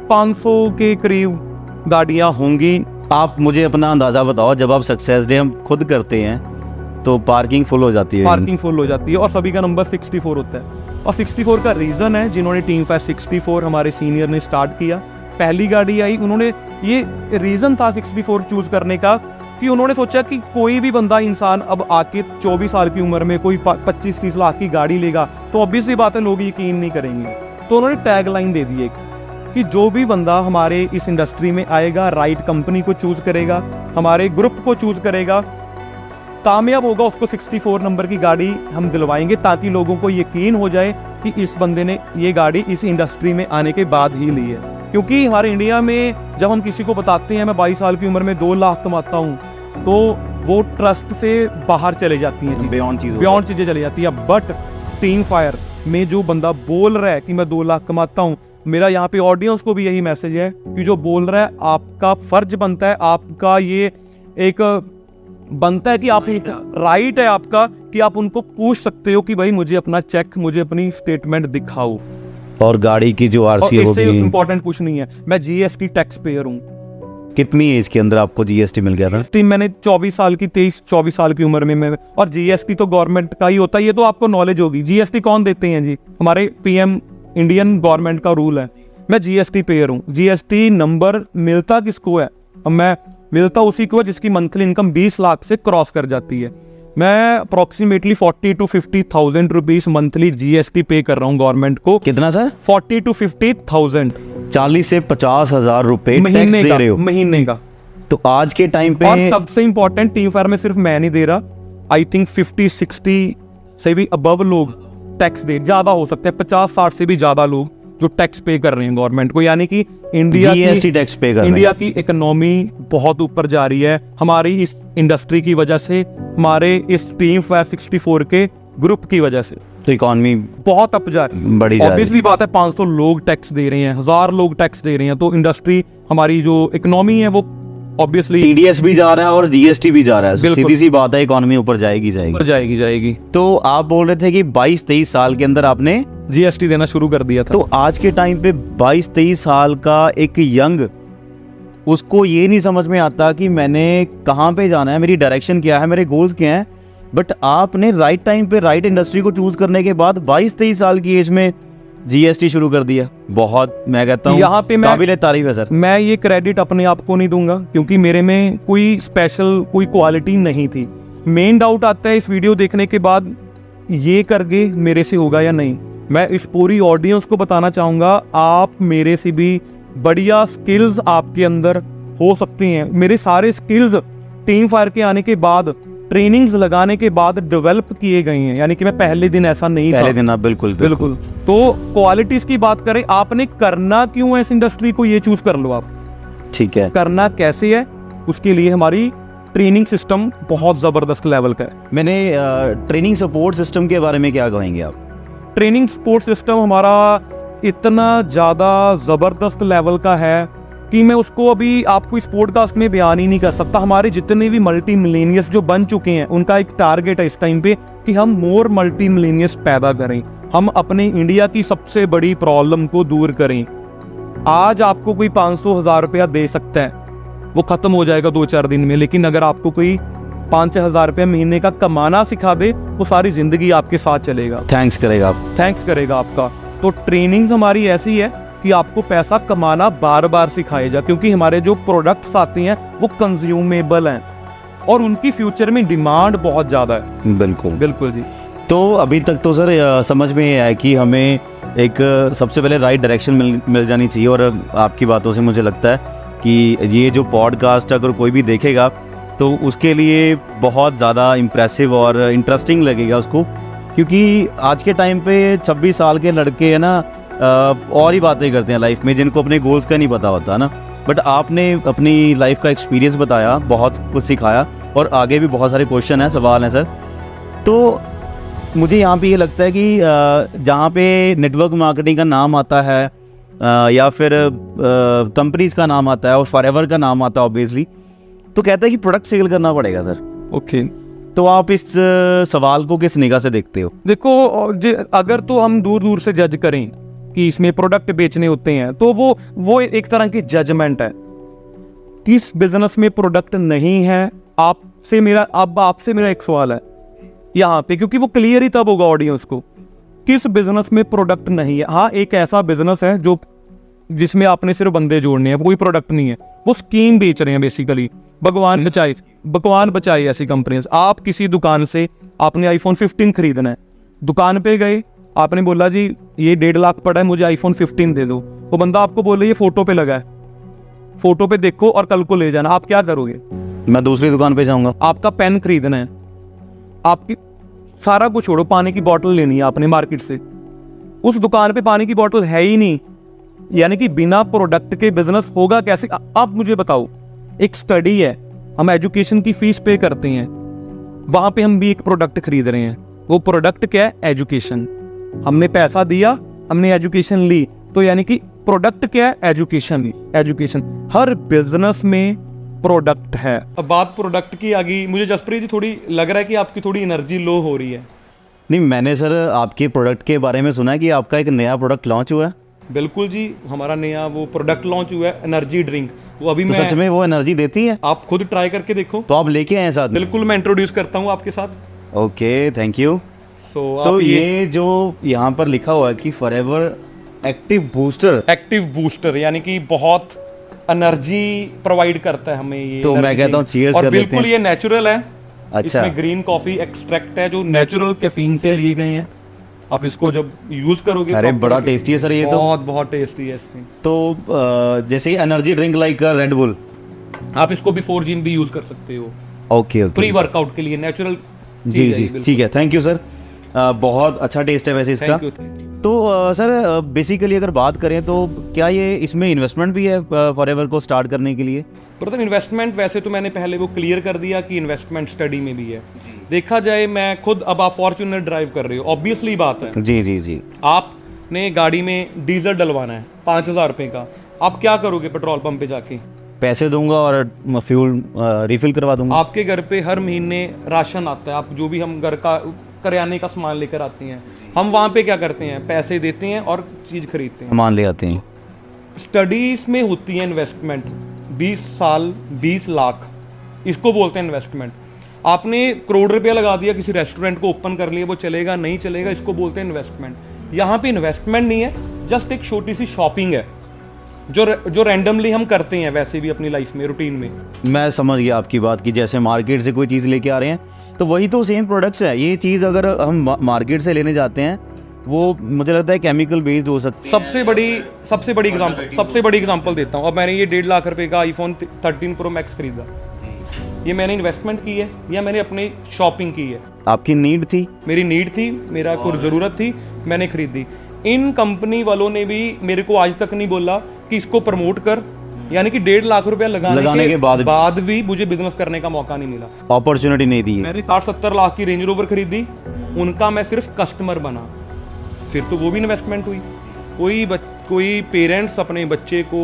Speaker 2: 500 के करीब गाड़ियां होंगी।
Speaker 1: आप मुझे अपना अंदाजा बताओ, जब आप सक्सेस डे हम खुद करते हैं तो पार्किंग फुल हो जाती है?
Speaker 2: पार्किंग फुल हो जाती है, और सभी का नंबर 64 होता है। और 64 का रीजन है, जिन्होंने टीम फायर 64 हमारे सीनियर ने स्टार्ट किया, पहली गाड़ी आई, उन्होंने ये रीजन था 64 चूज करने का कि उन्होंने सोचा कि कोई भी बंदा इंसान अब आके 24 साल की उम्र में कोई 25-30 लाख की गाड़ी लेगा तो ऑब्वियसली बात है लोग यकीन नहीं करेंगे। तो उन्होंने टैग लाइन दे दी एक कि जो भी बंदा हमारे इस इंडस्ट्री में आएगा, राइट कंपनी को चूज करेगा, हमारे ग्रुप को चूज करेगा, कामयाब होगा, उसको 64 नंबर की गाड़ी हम दिलवाएंगे, ताकि लोगों को यकीन हो जाए कि इस बंदे ने ये गाड़ी इस इंडस्ट्री में आने के बाद ही ली है। क्योंकि हमारे इंडिया में जब हम किसी को बताते हैं मैं 22 साल की उम्र में 2 लाख कमाता हूँ, तो वो ट्रस्ट से बाहर चले जाती हैं, बियॉन्ड चीजें चली जाती है। बट टीम फायर में जो बंदा बोल रहा है कि मैं 2 लाख कमाता हूँ, मेरा यहाँ पे ऑडियंस को भी यही मैसेज है कि जो बोल रहा है आपका फर्ज बनता है, आपका ये एक बनता है कि आप राइट है आपका कि आप उनको पूछ सकते हो कि भाई मुझे अपना चेक, मुझे अपनी स्टेटमेंट दिखाओ,
Speaker 1: और गाड़ी की जो आरसी है वो भी
Speaker 2: इम्पोर्टेंट कुछ नहीं है। मैं जीएसटी टैक्स पेयर हूँ।
Speaker 1: कितनी एज के अंदर आपको जीएसटी मिल गया था?
Speaker 2: मैंने 24 साल की 23-24 साल की उम्र में मैं, और जीएसटी तो गवर्नमेंट का ही होता है, ये तो आपको नॉलेज होगी। जीएसटी कौन देते हैं जी? हमारे पीएम, इंडियन गवर्नमेंट का रूल है। मैं जीएसटी पेयर हूँ। जीएसटी नंबर मिलता किसको है? मैं मिलता उसी को है जिसकी मंथली इनकम 20 लाख से क्रॉस कर जाती है। मैं approximately 40 to 50,000 rupees monthly GST पे कर रहा हूँ गवर्नमेंट को।
Speaker 1: कितना सर?
Speaker 2: 40 to 50,000।
Speaker 1: 40 से 50 हजार रुपए टैक्स दे रहे हो
Speaker 2: महीने का।
Speaker 1: तो आज के टाइम पे,
Speaker 2: और सबसे इंपॉर्टेंट, टीम फायर में सिर्फ मैं नहीं दे रहा, आई थिंक 50-60 से भी अबव लोग टैक्स दे, ज्यादा हो सकते हैं 50-60 से भी ज्यादा लोग जो टैक्स पे कर रहे हैं गवर्नमेंट को। यानी कि इंडिया
Speaker 1: जीएसटी टैक्स पे कर रहे हैं।
Speaker 2: इंडिया की इकोनॉमी बहुत ऊपर जा रही है हमारी इस इंडस्ट्री की वजह से, हमारे इस टीम फायर 64 के ग्रुप की वजह से।
Speaker 1: तो इकोनॉमी
Speaker 2: बहुत अप जा रही है,
Speaker 1: बड़ी जा रही है।
Speaker 2: ऑब्वियसली बात है, 500 लोग टैक्स दे रहे हैं, 1000 लोग टैक्स दे रहे हैं, तो इंडस्ट्री, हमारी जो इकोनॉमी है वो ऑब्वियसली,
Speaker 1: टीडीएस भी जा रहा है और जीएसटी भी जा रहा है, सीधी सी बात है, इकोनॉमी ऊपर जाएगी। तो आप बोल रहे थे कि 22-23 साल के अंदर आपने
Speaker 2: जीएसटी देना शुरू कर दिया था।
Speaker 1: तो आज के टाइम पे 22-23 साल का एक यंग, उसको ये नहीं समझ में आता कि मैंने कहाँ पे जाना है, मेरी डायरेक्शन क्या है, मेरे गोल्स क्या हैं। बट आपने राइट टाइम पे राइट इंडस्ट्री को चूज करने के बाद 22-23 साल की एज में जीएसटी शुरू कर दिया। बहुत, मैं कहता हूँ यहाँ पे काबिल तारीफ है सर।
Speaker 2: मैं ये क्रेडिट अपने आप को नहीं दूंगा, क्योंकि मेरे में कोई स्पेशल कोई क्वालिटी नहीं थी। मेन डाउट आता है इस वीडियो देखने के बाद, ये करके मेरे से होगा या नहीं। मैं इस पूरी ऑडियंस को बताना चाहूंगा, आप मेरे से भी बढ़िया स्किल्स आपके अंदर हो सकती हैं। मेरे सारे स्किल्स टीम फायर के आने के बाद, ट्रेनिंग्स लगाने के बाद डेवलप किए गए हैं। यानी कि मैं पहले दिन ऐसा नहीं था।
Speaker 1: पहले दिन आप बिल्कुल।
Speaker 2: तो क्वालिटीज की बात करें, आपने करना क्यों है इस इंडस्ट्री को, ये चूज कर लो आप।
Speaker 1: ठीक है,
Speaker 2: करना कैसे है, उसके लिए हमारी ट्रेनिंग सिस्टम बहुत जबरदस्त लेवल का है।
Speaker 1: मैंने ट्रेनिंग सपोर्ट सिस्टम के बारे में क्या कहेंगे आप?
Speaker 2: ट्रेनिंग सपोर्ट सिस्टम हमारा इतना ज़्यादा ज़बरदस्त लेवल का है कि मैं उसको अभी आपको इस पॉडकास्ट में बयान ही नहीं कर सकता। हमारे जितने भी मल्टी मिलेनियर्स जो बन चुके हैं, उनका एक टारगेट है इस टाइम पे कि हम मोर मल्टी मिलेनियर्स पैदा करें, हम अपने इंडिया की सबसे बड़ी प्रॉब्लम को दूर करें। आज आपको कोई 500,000 रुपया दे सकता है, वो ख़त्म हो जाएगा 2-4 दिन में, लेकिन अगर आपको कोई 5,000 रुपया महीने का कमाना सिखा दे, वो सारी ज़िंदगी आपके साथ चलेगा।
Speaker 1: थैंक्स करेगा
Speaker 2: आपका। तो ट्रेनिंग्स हमारी ऐसी है कि आपको पैसा कमाना बार बार सिखाया जाए, क्योंकि हमारे जो प्रोडक्ट्स आते हैं वो कंज्यूमेबल हैं और उनकी फ्यूचर में डिमांड बहुत ज़्यादा है। बिल्कुल जी।
Speaker 1: तो अभी तक तो सर समझ में ये आया कि हमें एक सबसे पहले राइट डायरेक्शन मिल जानी चाहिए, और आपकी बातों से मुझे लगता है कि ये जो पॉडकास्ट अगर कोई भी देखेगा तो उसके लिए बहुत ज़्यादा इम्प्रेसिव और इंटरेस्टिंग लगेगा उसको, क्योंकि आज के टाइम पे 26 साल के लड़के हैं ना, और ही बातें करते हैं लाइफ में, जिनको अपने गोल्स का नहीं पता होता ना। बट आपने अपनी लाइफ का एक्सपीरियंस बताया, बहुत कुछ सिखाया, और आगे भी बहुत सारे क्वेश्चन हैं, सवाल हैं सर। तो मुझे यहाँ पे ये लगता है कि जहाँ पे नेटवर्क मार्केटिंग का नाम आता है या फिर कंपनीज का नाम आता है और फॉरएवर का नाम आता है ऑब्वियसली, तो कहता है कि प्रोडक्ट सेल करना पड़ेगा सर।
Speaker 2: ओके।
Speaker 1: तो आप इस सवाल को किस निगाह से देखते हो?
Speaker 2: देखो, अगर तो हम दूर दूर से जज करें कि इसमें प्रोडक्ट बेचने होते हैं, तो वो एक तरह की जजमेंट है। किस बिजनेस में प्रोडक्ट नहीं है, आपसे मेरा एक सवाल है यहाँ पे, क्योंकि वो क्लियर ही तब होगा ऑडियंस को। किस बिजनेस में प्रोडक्ट नहीं है? हाँ, एक ऐसा बिजनेस है जिसमें आपने सिर्फ बंदे जोड़ने हैं, कोई प्रोडक्ट नहीं है, वो स्कीम बेच रहे हैं बेसिकली। भगवान बचाए ऐसी कंपनीज। आप किसी दुकान से आपने आईफोन 15 खरीदना है, दुकान पे गए, आपने बोला जी ये 1.5 लाख पड़ा है, मुझे आईफोन 15 दे दो। वो बंदा आपको बोले ये फोटो पे लगा है, फोटो पे देखो और कल को ले जाना। आप क्या करोगे?
Speaker 1: मैं दूसरी दुकान पे जाऊंगा।
Speaker 2: आपका पेन खरीदना है, आपकी सारा कुछ छोड़ो, पानी की बोतल लेनी है आपने मार्केट से, उस दुकान पे पानी की बोतल है ही नहीं, यानी कि बिना प्रोडक्ट के बिजनेस होगा कैसे? आप मुझे बताओ, एक स्टडी है, हम एजुकेशन की फीस पे करते हैं, वहां पे हम भी एक प्रोडक्ट खरीद रहे हैं। वो प्रोडक्ट क्या है? एजुकेशन। हमने पैसा दिया, हमने एजुकेशन ली, तो यानी कि प्रोडक्ट क्या है? एजुकेशन। हर बिजनेस में प्रोडक्ट है। अब बात प्रोडक्ट की आ गई, मुझे जसप्रीत जी थोड़ी लग रहा है कि आपकी थोड़ी एनर्जी लो हो रही है।
Speaker 1: नहीं, मैंने सर आपके प्रोडक्ट के बारे में सुना है कि आपका एक नया प्रोडक्ट लॉन्च हुआ है।
Speaker 2: बिल्कुल जी, हमारा नया वो प्रोडक्ट लॉन्च हुआ है, एनर्जी ड्रिंक। वो अभी
Speaker 1: तो सच में वो एनर्जी देती है?
Speaker 2: आप खुद ट्राई करके देखो।
Speaker 1: तो आप लेके आए साथ?
Speaker 2: बिल्कुल, मैं इंट्रोड्यूस करता हूँ आपके साथ।
Speaker 1: Okay, thank you. तो ये जो यहाँ पर लिखा हुआ है कि फॉरएवर एक्टिव बूस्टर, यानी कि बहुत एनर्जी प्रोवाइड करता है हमें ये। तो मैं कहता हूँ चीयर्स कर लेते हैं।
Speaker 2: बिल्कुल ये नेचुरल है।
Speaker 1: अच्छा।
Speaker 2: इसमें ग्रीन कॉफी एक्सट्रैक्ट है जो नेचुरल कैफीन से लिए गए हैं। आप इसको जब यूज करोगे,
Speaker 1: अरे बड़ा टेस्टी है सर ये। तो
Speaker 2: बहुत टेस्टी है इसमें।
Speaker 1: तो जैसे energy drink like red bull,
Speaker 2: आप इसको बिफोर जिम भी यूज कर सकते हो।
Speaker 1: ओके।
Speaker 2: प्री वर्कआउट के लिए नेचुरल।
Speaker 1: जी, ठीक है, थैंक यू सर। बहुत अच्छा टेस्ट है वैसे इसका। तो सर बेसिकली अगर बात करें तो क्या ये इसमें इन्वेस्टमेंट भी है फॉरएवर को स्टार्ट करने के लिए?
Speaker 2: प्रथम इन्वेस्टमेंट वैसे तो मैंने पहले वो क्लियर कर दिया कि इन्वेस्टमेंट स्टडी में भी है। देखा जाए, मैं खुद, अब आप फॉर्च्यूनर ड्राइव कर रहे हो, ऑब्वियसली बात है।
Speaker 1: जी।
Speaker 2: आपने गाड़ी में डीजल डलवाना है 5,000 रुपये का, आप क्या करोगे? पेट्रोल पंप पे जाके
Speaker 1: पैसे दूंगा और फ्यूल रिफिल करवा दूंगा।
Speaker 2: आपके घर पे हर महीने राशन आता है, आप जो भी हम घर का करियाने का सामान लेकर आते हैं, हम वहाँ पे क्या करते हैं? पैसे देते हैं और चीज़ खरीदते हैं,
Speaker 1: सामान ले आते हैं।
Speaker 2: स्टडीज में होती है इन्वेस्टमेंट 20 साल 20 लाख, इसको बोलते हैं इन्वेस्टमेंट। आपने करोड़ रुपया लगा दिया, किसी रेस्टोरेंट को ओपन कर लिया, वो चलेगा नहीं चलेगा, इसको बोलते हैं इन्वेस्टमेंट। यहाँ पे इन्वेस्टमेंट नहीं है, जस्ट एक छोटी सी शॉपिंग है जो रैंडमली हम करते हैं वैसे भी अपनी लाइफ में, रूटीन में।
Speaker 1: मैं समझ गया आपकी बात की, जैसे मार्केट से कोई चीज़ लेके आ रहे हैं तो वही तो सेम प्रोडक्ट्स है। ये चीज़ अगर हम मार्केट से लेने जाते हैं, वो मुझे लगता है केमिकल बेस्ड हो सकती है।
Speaker 2: सबसे बड़ी एग्जांपल देता हूँ। अब मैंने ये 1.5 लाख रुपए का आईफोन 13 प्रो मैक्स खरीदा, ये मैंने इन्वेस्टमेंट की है या मैंने अपनी शॉपिंग की है?
Speaker 1: आपकी नीड थी?
Speaker 2: मेरी नीड थी, मेरा कोई ज़रूरत थी, मैंने खरीदी। इन कंपनी वालों ने भी मेरे को आज तक नहीं बोला कि इसको प्रमोट कर, यानी कि 1.5 लाख रुपया लगाने के बाद भी मुझे बिजनेस करने का मौका नहीं मिला,
Speaker 1: अपॉर्चुनिटी नहीं दी।
Speaker 2: मैंने 60-70 लाख की रेंज रोवर खरीदी, उनका मैं सिर्फ कस्टमर बना। फिर तो वो भी इन्वेस्टमेंट हुई। कोई पेरेंट्स अपने बच्चे को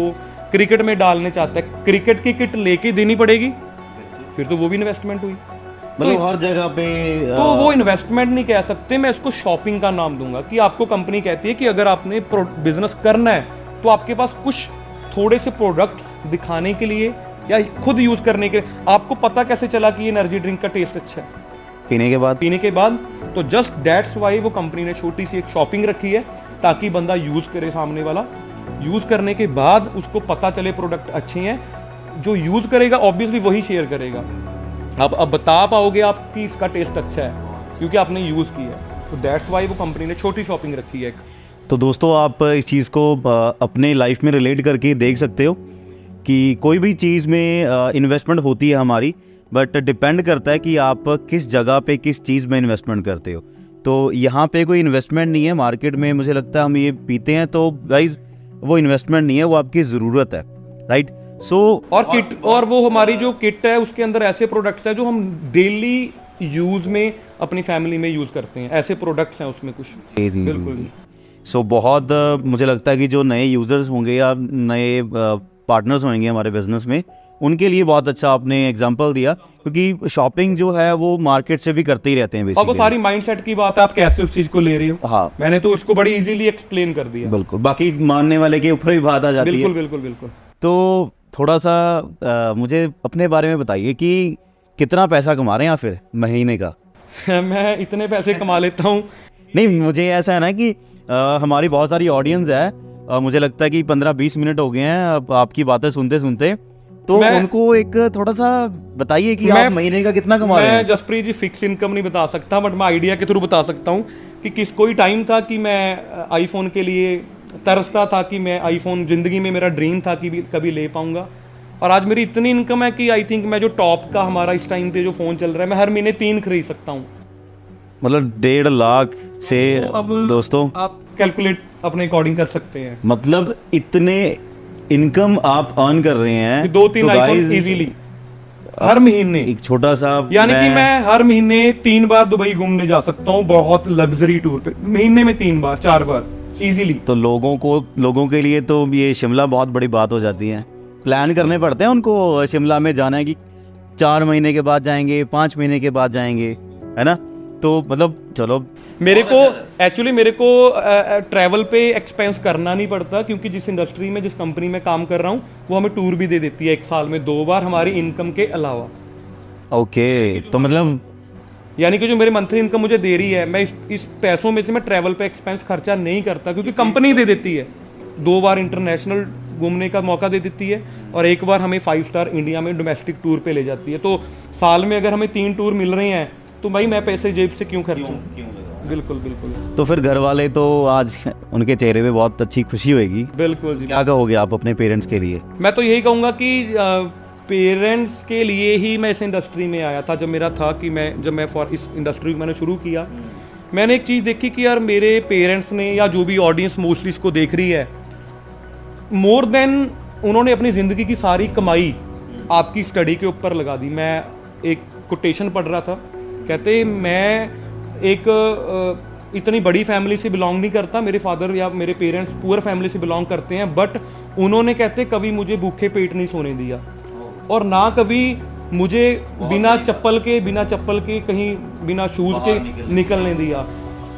Speaker 2: क्रिकेट में डालने चाहता है, क्रिकेट की किट लेके देनी पड़ेगी, फिर तो वो भी इन्वेस्टमेंट हुई।
Speaker 1: मतलब हर जगह पे
Speaker 2: तो वो इन्वेस्टमेंट नहीं कह सकते, मैं इसको शॉपिंग का नाम दूंगा कि आपको कंपनी कहती है कि अगर आपने बिजनेस करना है तो आपके पास कुछ थोड़े से प्रोडक्ट्स दिखाने के लिए या खुद यूज करने के लिए, आपको पता कैसे चला कि ये एनर्जी ड्रिंक का टेस्ट अच्छा है पीने के बाद, तो जस्ट दैट्स वाई वो कंपनी ने छोटी सी एक शॉपिंग रखी है ताकि बंदा यूज करे, सामने वाला यूज करने के बाद उसको पता चले प्रोडक्ट अच्छे हैं, जो यूज करेगा ऑब्वियसली वही शेयर करेगा। अब बता पाओगे आप कि इसका टेस्ट अच्छा है क्योंकि आपने यूज किया है, तो दैट्स वाई वो कंपनी ने छोटी शॉपिंग रखी है।
Speaker 1: तो दोस्तों आप इस चीज़ को अपने लाइफ में रिलेट करके देख सकते हो कि कोई भी चीज़ में इन्वेस्टमेंट होती है हमारी, बट डिपेंड करता है कि आप किस जगह पे किस चीज़ में इन्वेस्टमेंट करते हो। तो यहाँ पे कोई इन्वेस्टमेंट नहीं है मार्केट में, मुझे लगता है हम ये पीते हैं तो गाइज वो इन्वेस्टमेंट नहीं है, वो आपकी ज़रूरत है, राइट। सो
Speaker 2: और वो हमारी जो किट है उसके अंदर ऐसे प्रोडक्ट्स हैं जो हम डेली यूज में अपनी फैमिली में यूज करते हैं, ऐसे प्रोडक्ट्स हैं उसमें कुछ। बिल्कुल।
Speaker 1: सो बहुत मुझे लगता है कि जो नए यूज़र्स होंगे या नए पार्टनर्स होंगे हमारे बिजनेस में, उनके लिए बहुत अच्छा आपने एग्जांपल दिया, क्योंकि शॉपिंग जो है वो मार्केट से भी करते ही रहते हैं बेसिकली।
Speaker 2: और वो सारी माइंडसेट की बात है, आप कैसे उस चीज को ले रही हो।
Speaker 1: हाँ,
Speaker 2: मैंने तो उसको बड़ी इजीली एक्सप्लेन कर दिया।
Speaker 1: बिल्कुल, बाकी मानने वाले के ऊपर भी बात आ जाती है।
Speaker 2: बिल्कुल बिल्कुल बिल्कुल।
Speaker 1: तो थोड़ा सा मुझे अपने बारे में बताइए कि कितना पैसा कमा रहे हैं आप फिर महीने का?
Speaker 2: मैं इतने पैसे कमा लेता हूँ।
Speaker 1: नहीं, मुझे ऐसा है ना कि हमारी बहुत सारी ऑडियंस है, मुझे लगता है कि 15-20 मिनट हो गए हैं आपकी बातें सुनते सुनते, तो उनको एक थोड़ा सा बताइए कि आप महीने का कितना कमा रहे हैं।
Speaker 2: मैं जसप्रीत जी फिक्स इनकम नहीं बता सकता, बट मैं आइडिया के थ्रू बता सकता हूँ कि कोई टाइम था कि मैं आईफोन के लिए तरसता था कि मैं आईफोन जिंदगी में मेरा ड्रीम था कि कभी ले पाऊंगा, और आज मेरी इतनी इनकम है कि आई थिंक मैं जो टॉप का हमारा इस टाइम पे जो फ़ोन चल रहा है, मैं हर महीने 3 खरीद सकता हूँ।
Speaker 1: मतलब 1.5 लाख से
Speaker 2: तो अब
Speaker 1: दोस्तों
Speaker 2: आप कैलकुलेट अपने अकॉर्डिंग कर सकते हैं।
Speaker 1: मतलब इतने इनकम आप अर्न कर रहे हैं
Speaker 2: 2-3 आईफोन इजीली हर महीने।
Speaker 1: एक छोटा सा,
Speaker 2: यानी कि मैं हर महीने 3 बार दुबई घूमने जा सकता हूँ, बहुत लग्जरी टूर पे, महीने में 3 बार 4 बार इजीली।
Speaker 1: तो लोगों के लिए तो ये शिमला बहुत बड़ी बात हो जाती है। प्लान करने पड़ते हैं उनको शिमला में जाना है कि 4 महीने के बाद जाएंगे, 5 महीने के बाद जाएंगे, है ना। तो मतलब चलो, मेरे को
Speaker 2: ट्रैवल पे एक्सपेंस करना नहीं पड़ता, क्योंकि जिस इंडस्ट्री में जिस कंपनी में काम कर रहा हूँ वो हमें टूर भी दे देती है 1 साल में 2 बार हमारी इनकम के अलावा।
Speaker 1: ओके, तो मतलब
Speaker 2: यानी कि जो मेरे मंथली इनकम मुझे दे रही है, मैं इस पैसों में से मैं ट्रैवल पे एक्सपेंस खर्चा नहीं करता, क्योंकि कंपनी दे देती है। 2 बार इंटरनेशनल घूमने का मौका दे देती है और 1 बार हमें 5 स्टार इंडिया में डोमेस्टिक टूर पे ले जाती है। तो साल में अगर हमें 3 टूर मिल रहे हैं तो भाई मैं पैसे जेब से क्यों खर्चूं। बिल्कुल बिल्कुल।
Speaker 1: तो फिर घर वाले तो आज उनके चेहरे पे बहुत अच्छी खुशी होगी।
Speaker 2: बिल्कुल जी।
Speaker 1: क्या कहोगे आप अपने पेरेंट्स के लिए?
Speaker 2: मैं तो यही कहूँगा कि पेरेंट्स के लिए ही मैं इस इंडस्ट्री में आया था। जब मेरा था कि जब मैं इस इंडस्ट्री को मैंने शुरू किया, मैंने एक चीज़ देखी कि यार मेरे पेरेंट्स ने, या जो भी ऑडियंस मोस्टली इसको देख रही है, मोर देन उन्होंने अपनी ज़िंदगी की सारी कमाई आपकी स्टडी के ऊपर लगा दी। मैं एक कोटेशन पढ़ रहा था, कहते मैं एक इतनी बड़ी फैमिली से बिलोंग नहीं करता, मेरे फादर या मेरे पेरेंट्स पुअर फैमिली से बिलोंग करते हैं, बट उन्होंने कहते कभी मुझे भूखे पेट नहीं सोने दिया, और ना कभी मुझे बिना चप्पल के कहीं बिना शूज़ के निकलने दिया,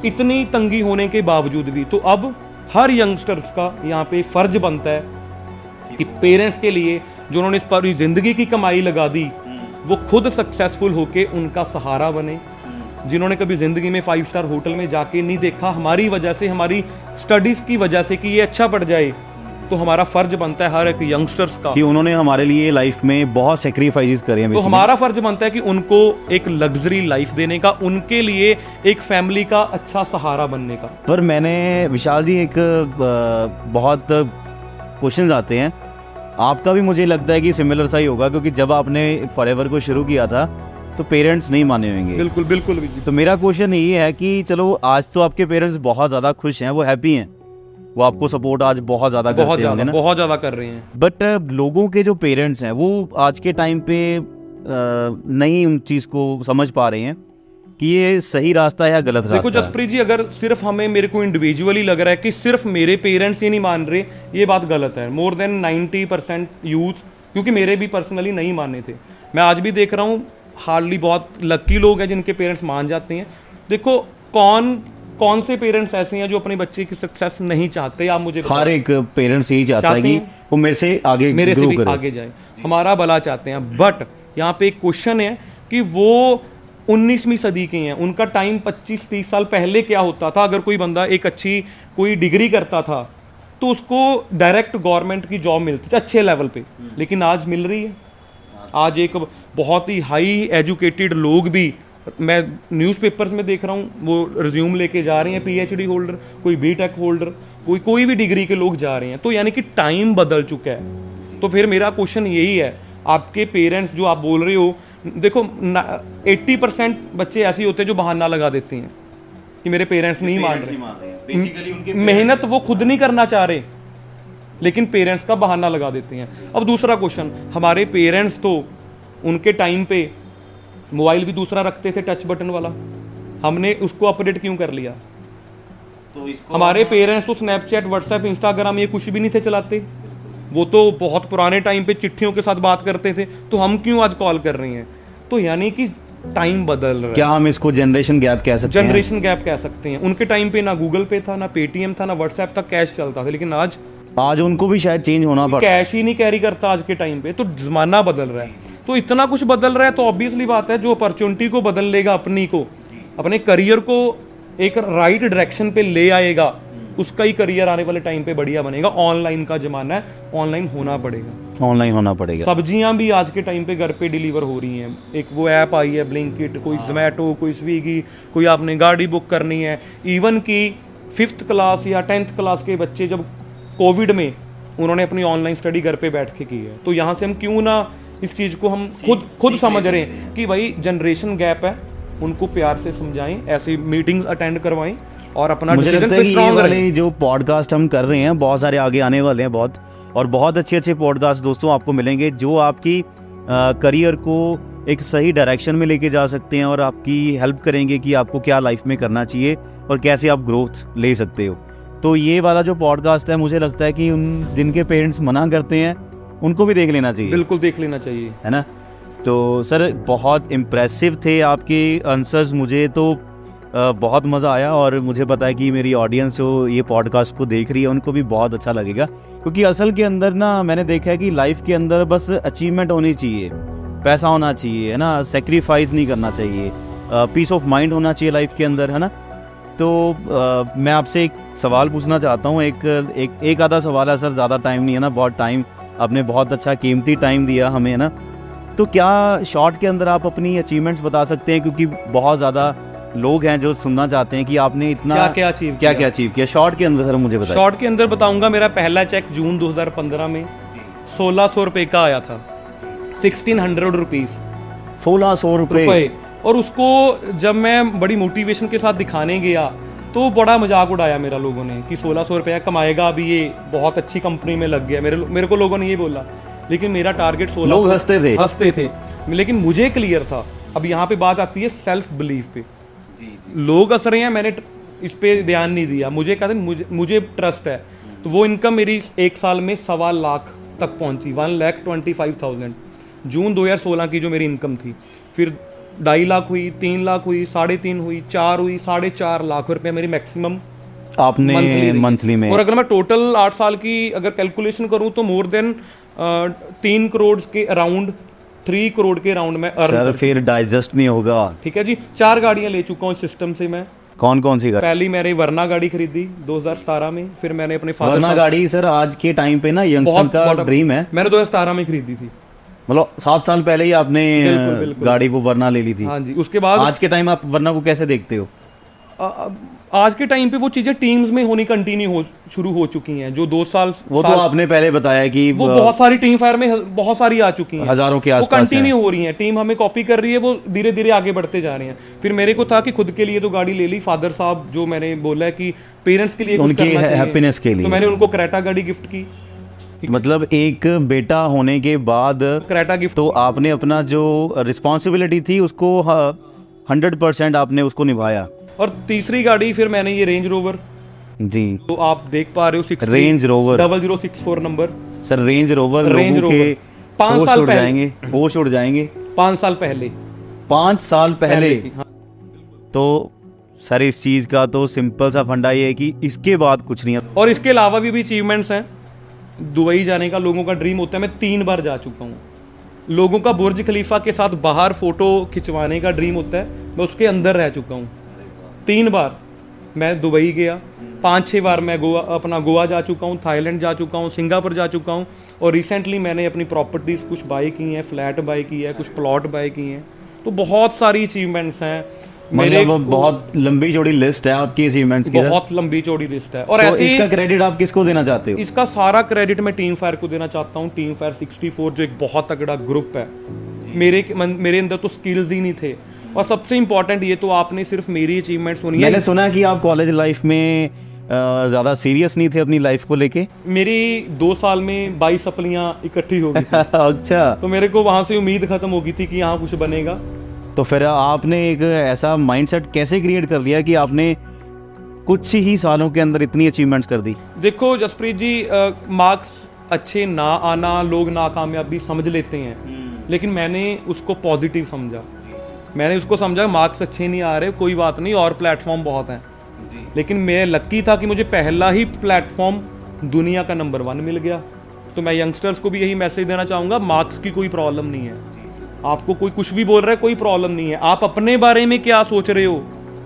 Speaker 2: इतनी तंगी होने के बावजूद भी। तो अब हर यंगस्टर्स का यहाँ पे फ़र्ज बनता है कि पेरेंट्स के लिए जो उन्होंने इस पर ज़िंदगी की कमाई लगा दी, वो खुद सक्सेसफुल होके उनका सहारा बने। जिन्होंने कभी ज़िंदगी में 5 स्टार होटल में जाके नहीं देखा, हमारी वजह से, हमारी स्टडीज़ की वजह से कि ये अच्छा पड़ जाए, तो हमारा फ़र्ज बनता है हर एक यंगस्टर्स का
Speaker 1: कि उन्होंने हमारे लिए लाइफ में बहुत सेक्रीफाइसेस करे हैं।
Speaker 2: तो हमारा फ़र्ज बनता है कि उनको एक लग्जरी लाइफ देने का, उनके लिए एक फैमिली का अच्छा सहारा बनने का।
Speaker 1: पर मैंने विशाल जी एक बहुत क्वेश्चन आते हैं, आपका भी मुझे लगता है कि सिमिलर सा ही होगा, क्योंकि जब आपने फॉरएवर को शुरू किया था तो पेरेंट्स नहीं माने होंगे।
Speaker 2: बिल्कुल बिल्कुल।
Speaker 1: तो मेरा क्वेश्चन ये है कि चलो आज तो आपके पेरेंट्स बहुत ज़्यादा खुश हैं, वो हैप्पी हैं, वो आपको सपोर्ट आज बहुत ज़्यादा करते हैं ना,
Speaker 2: बहुत ज़्यादा कर रहे हैं।
Speaker 1: बट लोगों के जो पेरेंट्स हैं वो आज के टाइम पे नहीं उन चीज़ को समझ पा रहे हैं कि ये सही रास्ता है या गलत
Speaker 2: देखो
Speaker 1: रास्ता है?
Speaker 2: जसप्रीत जी, अगर सिर्फ हमें मेरे को इंडिविजुअली लग रहा है कि सिर्फ मेरे पेरेंट्स ही नहीं मान रहे, ये बात गलत है। मोर देन 90% यूथ, क्योंकि मेरे भी पर्सनली नहीं माने थे, मैं आज भी देख रहा हूँ हार्डली बहुत लकी लोग हैं जिनके पेरेंट्स मान जाते हैं। देखो कौन से पेरेंट्स ऐसे हैं जो अपने बच्चे की सक्सेस नहीं चाहते? आप मुझे
Speaker 1: हर एक पेरेंट्स यही चाहता है कि वो मेरे से आगे
Speaker 2: मेरे से
Speaker 1: ग्रो
Speaker 2: भी
Speaker 1: करे,
Speaker 2: आगे जाए, हमारा भला चाहते हैं। बट यहाँ पे एक क्वेश्चन है कि वो 19वीं सदी के हैं, उनका टाइम 25-30 साल पहले क्या होता था? अगर कोई बंदा एक अच्छी कोई डिग्री करता था तो उसको डायरेक्ट गवर्नमेंट की जॉब मिलती थी अच्छे लेवल पे, लेकिन आज मिल रही है। आज एक बहुत ही हाई एजुकेटेड लोग भी, मैं न्यूज़पेपर्स में देख रहा हूँ, वो रिज्यूम लेके जा रहे हैं, पीएचडी होल्डर, कोई बीटेक होल्डर, कोई भी डिग्री के लोग जा रहे हैं। तो यानी कि टाइम बदल चुका है। तो फिर मेरा क्वेश्चन यही है, आपके पेरेंट्स जो आप बोल रहे हो, देखो 80% बच्चे ऐसे होते हैं जो बहाना लगा देते हैं कि मेरे पेरेंट्स नहीं मान रहे। मेहनत वो खुद नहीं करना चाह रहे, लेकिन पेरेंट्स का बहाना लगा देते हैं। अब दूसरा क्वेश्चन, हमारे पेरेंट्स तो उनके टाइम पे मोबाइल भी दूसरा रखते थे, टच बटन वाला, हमने उसको अपडेट क्यों कर लिया? तो हमारे पेरेंट्स तो स्नैपचैट, व्हाट्सएप, इंस्टाग्राम ये कुछ भी नहीं थे चलाते, वो तो बहुत पुराने टाइम पे चिट्ठियों के साथ बात करते थे, तो हम क्यों आज कॉल कर रहे हैं? तो यानी कि टाइम बदल रहा है।
Speaker 1: क्या हम इसको जनरेशन गैप कह सकते हैं?
Speaker 2: जनरेशन गैप कह सकते हैं। उनके टाइम पे ना गूगल पे था, ना पेटीएम था, ना व्हाट्सएप था, कैश चलता था, लेकिन आज
Speaker 1: उनको भी शायद चेंज होना पड़ा,
Speaker 2: कैश ही नहीं कैरी करता आज के टाइम पे। तो जमाना बदल रहा है, तो इतना कुछ बदल रहा है, तो ऑब्वियसली बात है जो अपॉर्चुनिटी को बदल लेगा, अपने करियर को एक राइट डायरेक्शन पे ले आएगा, उसका ही करियर आने वाले टाइम पे बढ़िया बनेगा। ऑनलाइन का जमाना है, ऑनलाइन होना पड़ेगा। सब्जियां भी आज के टाइम पे घर पे डिलीवर हो रही हैं। एक वो ऐप आई है ब्लिंकिट, कोई जोमेटो, कोई स्विगी, कोई आपने गाड़ी बुक करनी है। इवन कि 5th क्लास या 10th क्लास के बच्चे जब कोविड में उन्होंने अपनी ऑनलाइन स्टडी घर पे बैठ के की है। तो यहाँ से हम क्यों ना इस चीज़ को हम खुद समझ रहे हैं कि भाई जनरेशन गैप है, उनको प्यार से समझाएं, ऐसी मीटिंग्स अटेंड करवाएं और अपना
Speaker 1: मुझे लगता है कि ये वाले जो पॉडकास्ट हम कर रहे हैं बहुत सारे आगे आने वाले हैं, बहुत अच्छे पॉडकास्ट दोस्तों आपको मिलेंगे जो आपकी करियर को एक सही डायरेक्शन में लेके जा सकते हैं और आपकी हेल्प करेंगे कि आपको क्या लाइफ में करना चाहिए और कैसे आप ग्रोथ ले सकते हो। तो ये वाला जो पॉडकास्ट है मुझे लगता है कि उन जिनके पेरेंट्स मना करते हैं उनको भी देख लेना चाहिए।
Speaker 2: बिल्कुल देख लेना चाहिए,
Speaker 1: है ना। तो सर बहुत इम्प्रेसिव थे आपके आंसर्स, मुझे तो बहुत मज़ा आया और मुझे पता है कि मेरी ऑडियंस जो ये पॉडकास्ट को देख रही है उनको भी बहुत अच्छा लगेगा, क्योंकि असल के अंदर ना मैंने देखा है कि लाइफ के अंदर बस अचीवमेंट होनी चाहिए, पैसा होना चाहिए, है ना, सेक्रीफाइस नहीं करना चाहिए, पीस ऑफ माइंड होना चाहिए लाइफ के अंदर, है ना। तो मैं आपसे एक सवाल पूछना चाहता हूँ, एक आधा सवाल है सर, ज़्यादा टाइम नहीं है ना, बहुत टाइम आपने बहुत अच्छा कीमती टाइम दिया हमें, है ना। तो क्या शॉर्ट के अंदर आप अपनी अचीवमेंट्स बता सकते हैं, क्योंकि बहुत ज़्यादा लोग हैं जो सुनना चाहते हैं कि आपने इतना क्या अचीव किया शॉर्ट के अंदर? सर मुझे बताइए।
Speaker 2: शॉर्ट के अंदर बताऊंगा, मेरा पहला चेक जून 2015 में 1600 रुपये का आया था, 1600 रुपीज़,
Speaker 1: 1600 रुपये।
Speaker 2: और उसको जब मैं बड़ी मोटिवेशन के साथ दिखाने गया तो बड़ा मजाक उड़ाया मेरा लोगों ने कि 1600 रुपया कमाएगा अभी, ये बहुत अच्छी कंपनी में लग गया। मेरे को लोगों ने ये बोला, लेकिन मेरा टारगेट 1600।
Speaker 1: लोग हंसते थे,
Speaker 2: लेकिन मुझे क्लियर था। अब यहाँ पे बात आती है सेल्फ बिलीफ पे। लोग हंस रहे हैं, मैंने इस पे ध्यान नहीं दिया, मुझे कहते मुझे ट्रस्ट है। तो वो इनकम मेरी एक साल में 1.25 लाख तक पहुंची, 1,25,000 जून 2016 की जो मेरी इनकम थी। फिर 2.5 लाख हुई, 3 लाख हुई, 3.5 हुई, 4 हुई, 4.5 लाख रुपए मेरी मैक्सिमम
Speaker 1: आपने मंथली में।
Speaker 2: और अगर मैं टोटल 8 साल की अगर कैलकुलेशन करूं तो मोर देन 3 करोड़ के अराउंड, 3 करोड़ के अराउंड में
Speaker 1: सर फिर डाइजेस्ट नहीं होगा।
Speaker 2: ठीक है जी। 4 गाड़ियां ले चुका हूँ सिस्टम से मैं।
Speaker 1: कौन सी गाड़ी?
Speaker 2: पहली मैंने वर्ना गाड़ी खरीदी 2017 में। फिर मैंने अपने फादर
Speaker 1: वर्ना गाड़ी सर आज के टाइम पे ना यंगस्टर का ड्रीम है।
Speaker 2: मैंने 2017 में खरीदी थी,
Speaker 1: मतलब 7 साल पहले ही आपने बिल्कुल। गाड़ी वो वर्ना ले ली थी।
Speaker 2: हाँ जी। उसके बाद
Speaker 1: आज के टाइम आप वर्ना को कैसे देखते हो?
Speaker 2: आज के टाइम पे वो चीजें टीम्स में होनी कंटिन्यू शुरू हो चुकी हैं। जो 2 साल
Speaker 1: वो तो आपने पहले बताया कि
Speaker 2: वो बहुत सारी टीम फायर में बहुत सारी आ चुकी हैं,
Speaker 1: हजारों के आसपास
Speaker 2: वो कंटिन्यू हो रही हैं। टीम हमें कॉपी कर रही है, वो धीरे धीरे आगे बढ़ते जा रहे हैं। फिर मेरे को था कि खुद के लिए तो गाड़ी ले ली। फादर साहब जो मैंने बोला है कि पेरेंट्स के लिए
Speaker 1: उनकी हैप्पीनेस के लिए,
Speaker 2: तो मैंने उनको क्रेटा गाड़ी गिफ्ट की।
Speaker 1: मतलब एक बेटा होने के बाद
Speaker 2: क्रेटा गिफ्ट।
Speaker 1: तो आपने अपना जो रिस्पॉन्सिबिलिटी थी उसको 100% आपने उसको निभाया।
Speaker 2: और तीसरी गाड़ी फिर मैंने ये रेंज रोवर,
Speaker 1: जी
Speaker 2: तो आप देख पा रहे हो 60
Speaker 1: range rover
Speaker 2: 0064 number.
Speaker 1: Sir, range rover
Speaker 2: range
Speaker 1: लोगों के
Speaker 2: रोवर 5
Speaker 1: होश
Speaker 2: साल
Speaker 1: उड़
Speaker 2: पहले,
Speaker 1: जाएंगे, होश उड़ जाएंगे।
Speaker 2: 5 साल पहले
Speaker 1: 5 साल पहले
Speaker 2: की, हाँ।
Speaker 1: तो सर इस चीज़ का तो सिंपल सा फंडा ये है कि इसके बाद कुछ नहीं है।
Speaker 2: और इसके अलावा भी अचीवमेंट्स हैं। दुबई जाने का लोगों का ड्रीम होता है, मैं 3 बार जा चुका हूँ। लोगों का बुर्ज खलीफा के साथ बाहर फोटो खिंचवाने का ड्रीम होता है, मैं उसके अंदर रह चुका हूँ। 3 बार मैं दुबई गया, 5-6 बार मैं गोवा जा चुका हूँ, थाईलैंड जा चुका हूँ, सिंगापुर जा चुका हूँ। और रिसेंटली मैंने अपनी प्रॉपर्टीज़ कुछ बाई की हैं, फ्लैट बाई की है, कुछ प्लॉट बाई की हैं। तो बहुत सारी अचीवमेंट्स हैं मेरे।
Speaker 1: बहुत लंबी चौड़ी लिस्ट है आपकी अचीवमेंट्स की।
Speaker 2: बहुत लंबी चौड़ी लिस्ट है। और
Speaker 1: ऐसे इसका क्रेडिट आप किसको देना चाहते हो?
Speaker 2: इसका सारा क्रेडिट मैं टीम फायर को देना चाहता हूँ। टीम फायर 64 जो एक बहुत तगड़ा ग्रुप है। मेरे अंदर तो स्किल्स ही नहीं थे। और सबसे इंपॉर्टेंट ये, तो आपने सिर्फ मेरी अचीवमेंट सुनी है।
Speaker 1: मैंने सुना कि आप कॉलेज लाइफ में ज़्यादा सीरियस नहीं थे अपनी लाइफ को लेके।
Speaker 2: मेरी 2 साल में 22 सप्लियाँ इकट्ठी हो गई।
Speaker 1: अच्छा,
Speaker 2: तो मेरे को वहाँ से उम्मीद खत्म हो गई थी कि यहाँ कुछ बनेगा।
Speaker 1: तो फिर आपने एक ऐसा माइंडसेट कैसे क्रिएट कर लिया कि आपने कुछ ही सालों के अंदर इतनी अचीवमेंट्स कर दी?
Speaker 2: देखो जसप्रीत जी, मार्क्स अच्छे ना आना लोग नाकामयाबी समझ लेते हैं, लेकिन मैंने उसको पॉजिटिव समझा। मैंने उसको समझा मार्क्स अच्छे नहीं आ रहे, कोई बात नहीं, और प्लेटफॉर्म बहुत हैं। लेकिन मैं लक्की था कि मुझे पहला ही प्लेटफॉर्म दुनिया का नंबर 1 मिल गया। तो मैं यंगस्टर्स को भी यही मैसेज देना चाहूँगा, मार्क्स की कोई प्रॉब्लम नहीं है। आपको कोई कुछ भी बोल रहा है, कोई प्रॉब्लम नहीं है। आप अपने बारे में क्या सोच रहे हो,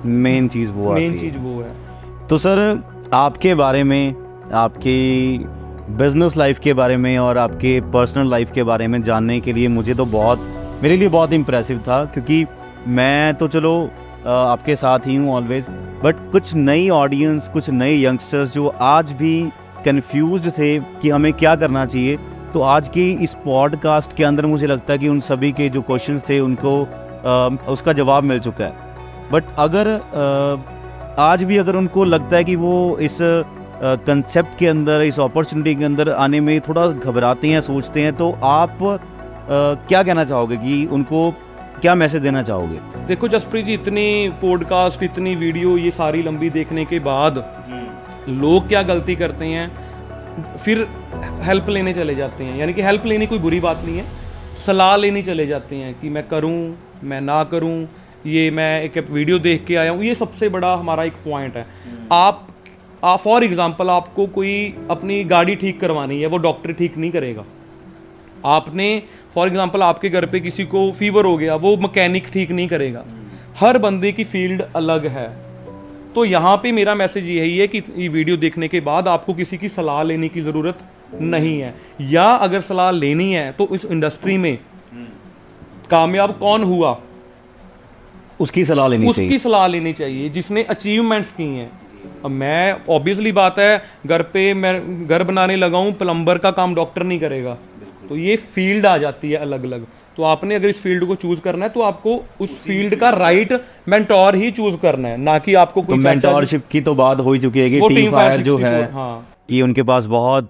Speaker 1: मेन चीज़ वो
Speaker 2: है।
Speaker 1: तो सर आपके बारे में, आपकी बिजनेस लाइफ के बारे में और आपके पर्सनल लाइफ के बारे में जानने के लिए मुझे तो मेरे लिए बहुत इम्प्रेसिव था, क्योंकि मैं तो चलो आपके साथ ही हूँ ऑलवेज, बट कुछ नई ऑडियंस, कुछ नए यंगस्टर्स जो आज भी कंफ्यूज्ड थे कि हमें क्या करना चाहिए, तो आज की इस पॉडकास्ट के अंदर मुझे लगता है कि उन सभी के जो क्वेश्चंस थे उनको उसका जवाब मिल चुका है। बट अगर आज भी अगर उनको लगता है कि वो इस कंसेप्ट के अंदर, इस अपॉर्चुनिटी के अंदर आने में थोड़ा घबराते हैं, सोचते हैं, तो आप क्या कहना चाहोगे कि उनको क्या मैसेज देना चाहोगे?
Speaker 2: देखो जसप्रीत जी, इतनी पॉडकास्ट, इतनी वीडियो, ये सारी लंबी देखने के बाद लोग क्या गलती करते हैं, फिर हेल्प लेने चले जाते हैं। यानी कि हेल्प लेनी कोई बुरी बात नहीं है, सलाह लेने चले जाते हैं कि मैं करूं, मैं ना करूं, ये मैं एक वीडियो देख के आया हूं। ये सबसे बड़ा हमारा एक पॉइंट है। आप फॉर एग्जांपल, आपको कोई अपनी गाड़ी ठीक करवानी है, वो डॉक्टर ठीक नहीं करेगा। आपने फॉर एग्जांपल, आपके घर पे किसी को फीवर हो गया, वो मैकेनिक ठीक नहीं करेगा। हर बंदे की फील्ड अलग है। तो यहाँ पे मेरा मैसेज यही है कि ये वीडियो देखने के बाद आपको किसी की सलाह लेने की ज़रूरत नहीं है, या अगर सलाह लेनी है तो इस इंडस्ट्री में कामयाब कौन हुआ
Speaker 1: उसकी सलाह लेनी
Speaker 2: चाहिए, जिसने अचीवमेंट्स की हैं। अब मैं, ऑब्वियसली बात है, घर पे मैं घर बनाने लगा हूँ, प्लम्बर का काम डॉक्टर नहीं करेगा। तो ये फील्ड आ जाती है अलग अलग। तो आपने अगर इस फील्ड को चूज करना है तो आपको उस फील्ड का राइट मेंटोर ही चूज करना है, ना कि आपको कोई
Speaker 1: मेंटोरशिप की तो बात हो ही चुकी है कि टीम फायर जो है,
Speaker 2: हाँ,
Speaker 1: कि उनके पास बहुत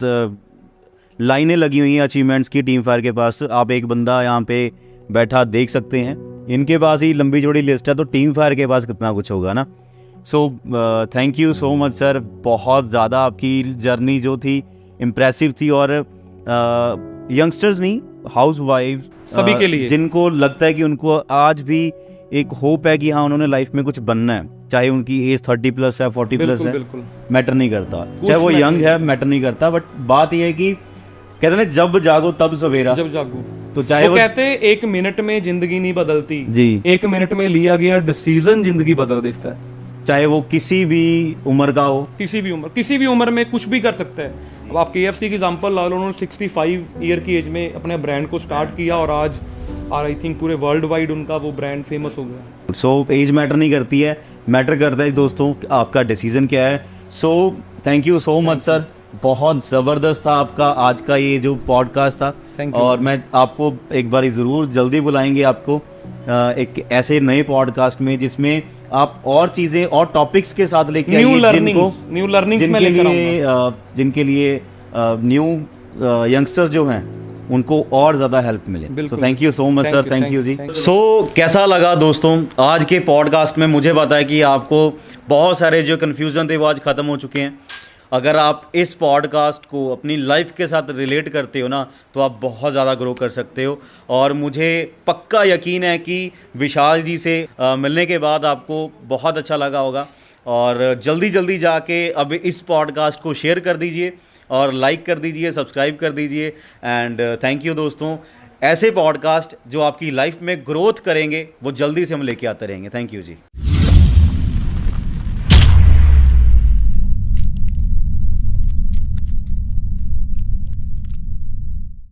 Speaker 1: लाइनें लगी हुई हैं अचीवमेंट्स की। टीम फायर के पास आप एक बंदा यहाँ पे बैठा देख सकते हैं, इनके पास ही लंबी चौड़ी लिस्ट है, तो टीम फायर के पास कितना कुछ होगा ना। So thank you so much sir, बहुत ज़्यादा आपकी जर्नी जो थी इम्प्रेसिव थी। और यंगस्टर्स नहीं, हाउस वाइफ
Speaker 2: सभी के लिए,
Speaker 1: जिनको लगता है कि उनको आज भी एक होप है कि हाँ उन्होंने लाइफ में कुछ बनना है, चाहे उनकी एज 30+ है, 40+ है, मैटर नहीं करता, चाहे वो यंग है, मैटर नहीं करता। बट बात यह है कि कहते हैं जब जागो तब सवेरा,
Speaker 2: जब जागो।
Speaker 1: तो चाहे वो
Speaker 2: कहते हैं 1 मिनट में जिंदगी नहीं बदलती
Speaker 1: जी,
Speaker 2: 1 मिनट में लिया गया डिसीजन जिंदगी बदल देता है।
Speaker 1: चाहे वो किसी भी उम्र का हो,
Speaker 2: किसी भी उम्र में कुछ भी कर सकता है। अब आप KFC की एग्जांपल ला लो, उन्होंने 65 ईयर की एज में अपने ब्रांड को स्टार्ट किया और आज आई थिंक पूरे वर्ल्ड वाइड उनका वो ब्रांड फेमस हो गया।
Speaker 1: सो एज मैटर नहीं करती है, मैटर करता है दोस्तों आपका डिसीजन क्या है। So thank you so much sir, बहुत ज़बरदस्त था आपका आज का ये जो पॉडकास्ट था। और मैं आपको एक बार ज़रूर जल्दी बुलाएंगे आपको एक ऐसे नए पॉडकास्ट में जिसमें आप और चीज़ें और टॉपिक्स के साथ लेके आइए जिनके लिए न्यू यंगस्टर्स जो हैं उनको और ज़्यादा हेल्प मिले। सो
Speaker 2: बिल्कुल।
Speaker 1: Thank you so much
Speaker 2: Thank
Speaker 1: sir,
Speaker 2: you,
Speaker 1: thank
Speaker 2: thank
Speaker 1: you
Speaker 2: you,
Speaker 1: जी।
Speaker 2: thank you।
Speaker 1: सो कैसा लगा दोस्तों आज के पॉडकास्ट में? मुझे पता है कि आपको बहुत सारे जो कन्फ्यूज़न थे वो आज ख़त्म हो चुके हैं। अगर आप इस पॉडकास्ट को अपनी लाइफ के साथ रिलेट करते हो ना, तो आप बहुत ज़्यादा ग्रो कर सकते हो। और मुझे पक्का यकीन है कि विशाल जी से मिलने के बाद आपको बहुत अच्छा लगा होगा। और जल्दी जल्दी जाके अब इस पॉडकास्ट को शेयर कर दीजिए और लाइक कर दीजिए, सब्सक्राइब कर दीजिए। एंड थैंक यू दोस्तों। ऐसे पॉडकास्ट जो आपकी लाइफ में ग्रोथ करेंगे वो जल्दी से हम लेके आते रहेंगे। Thank you ji.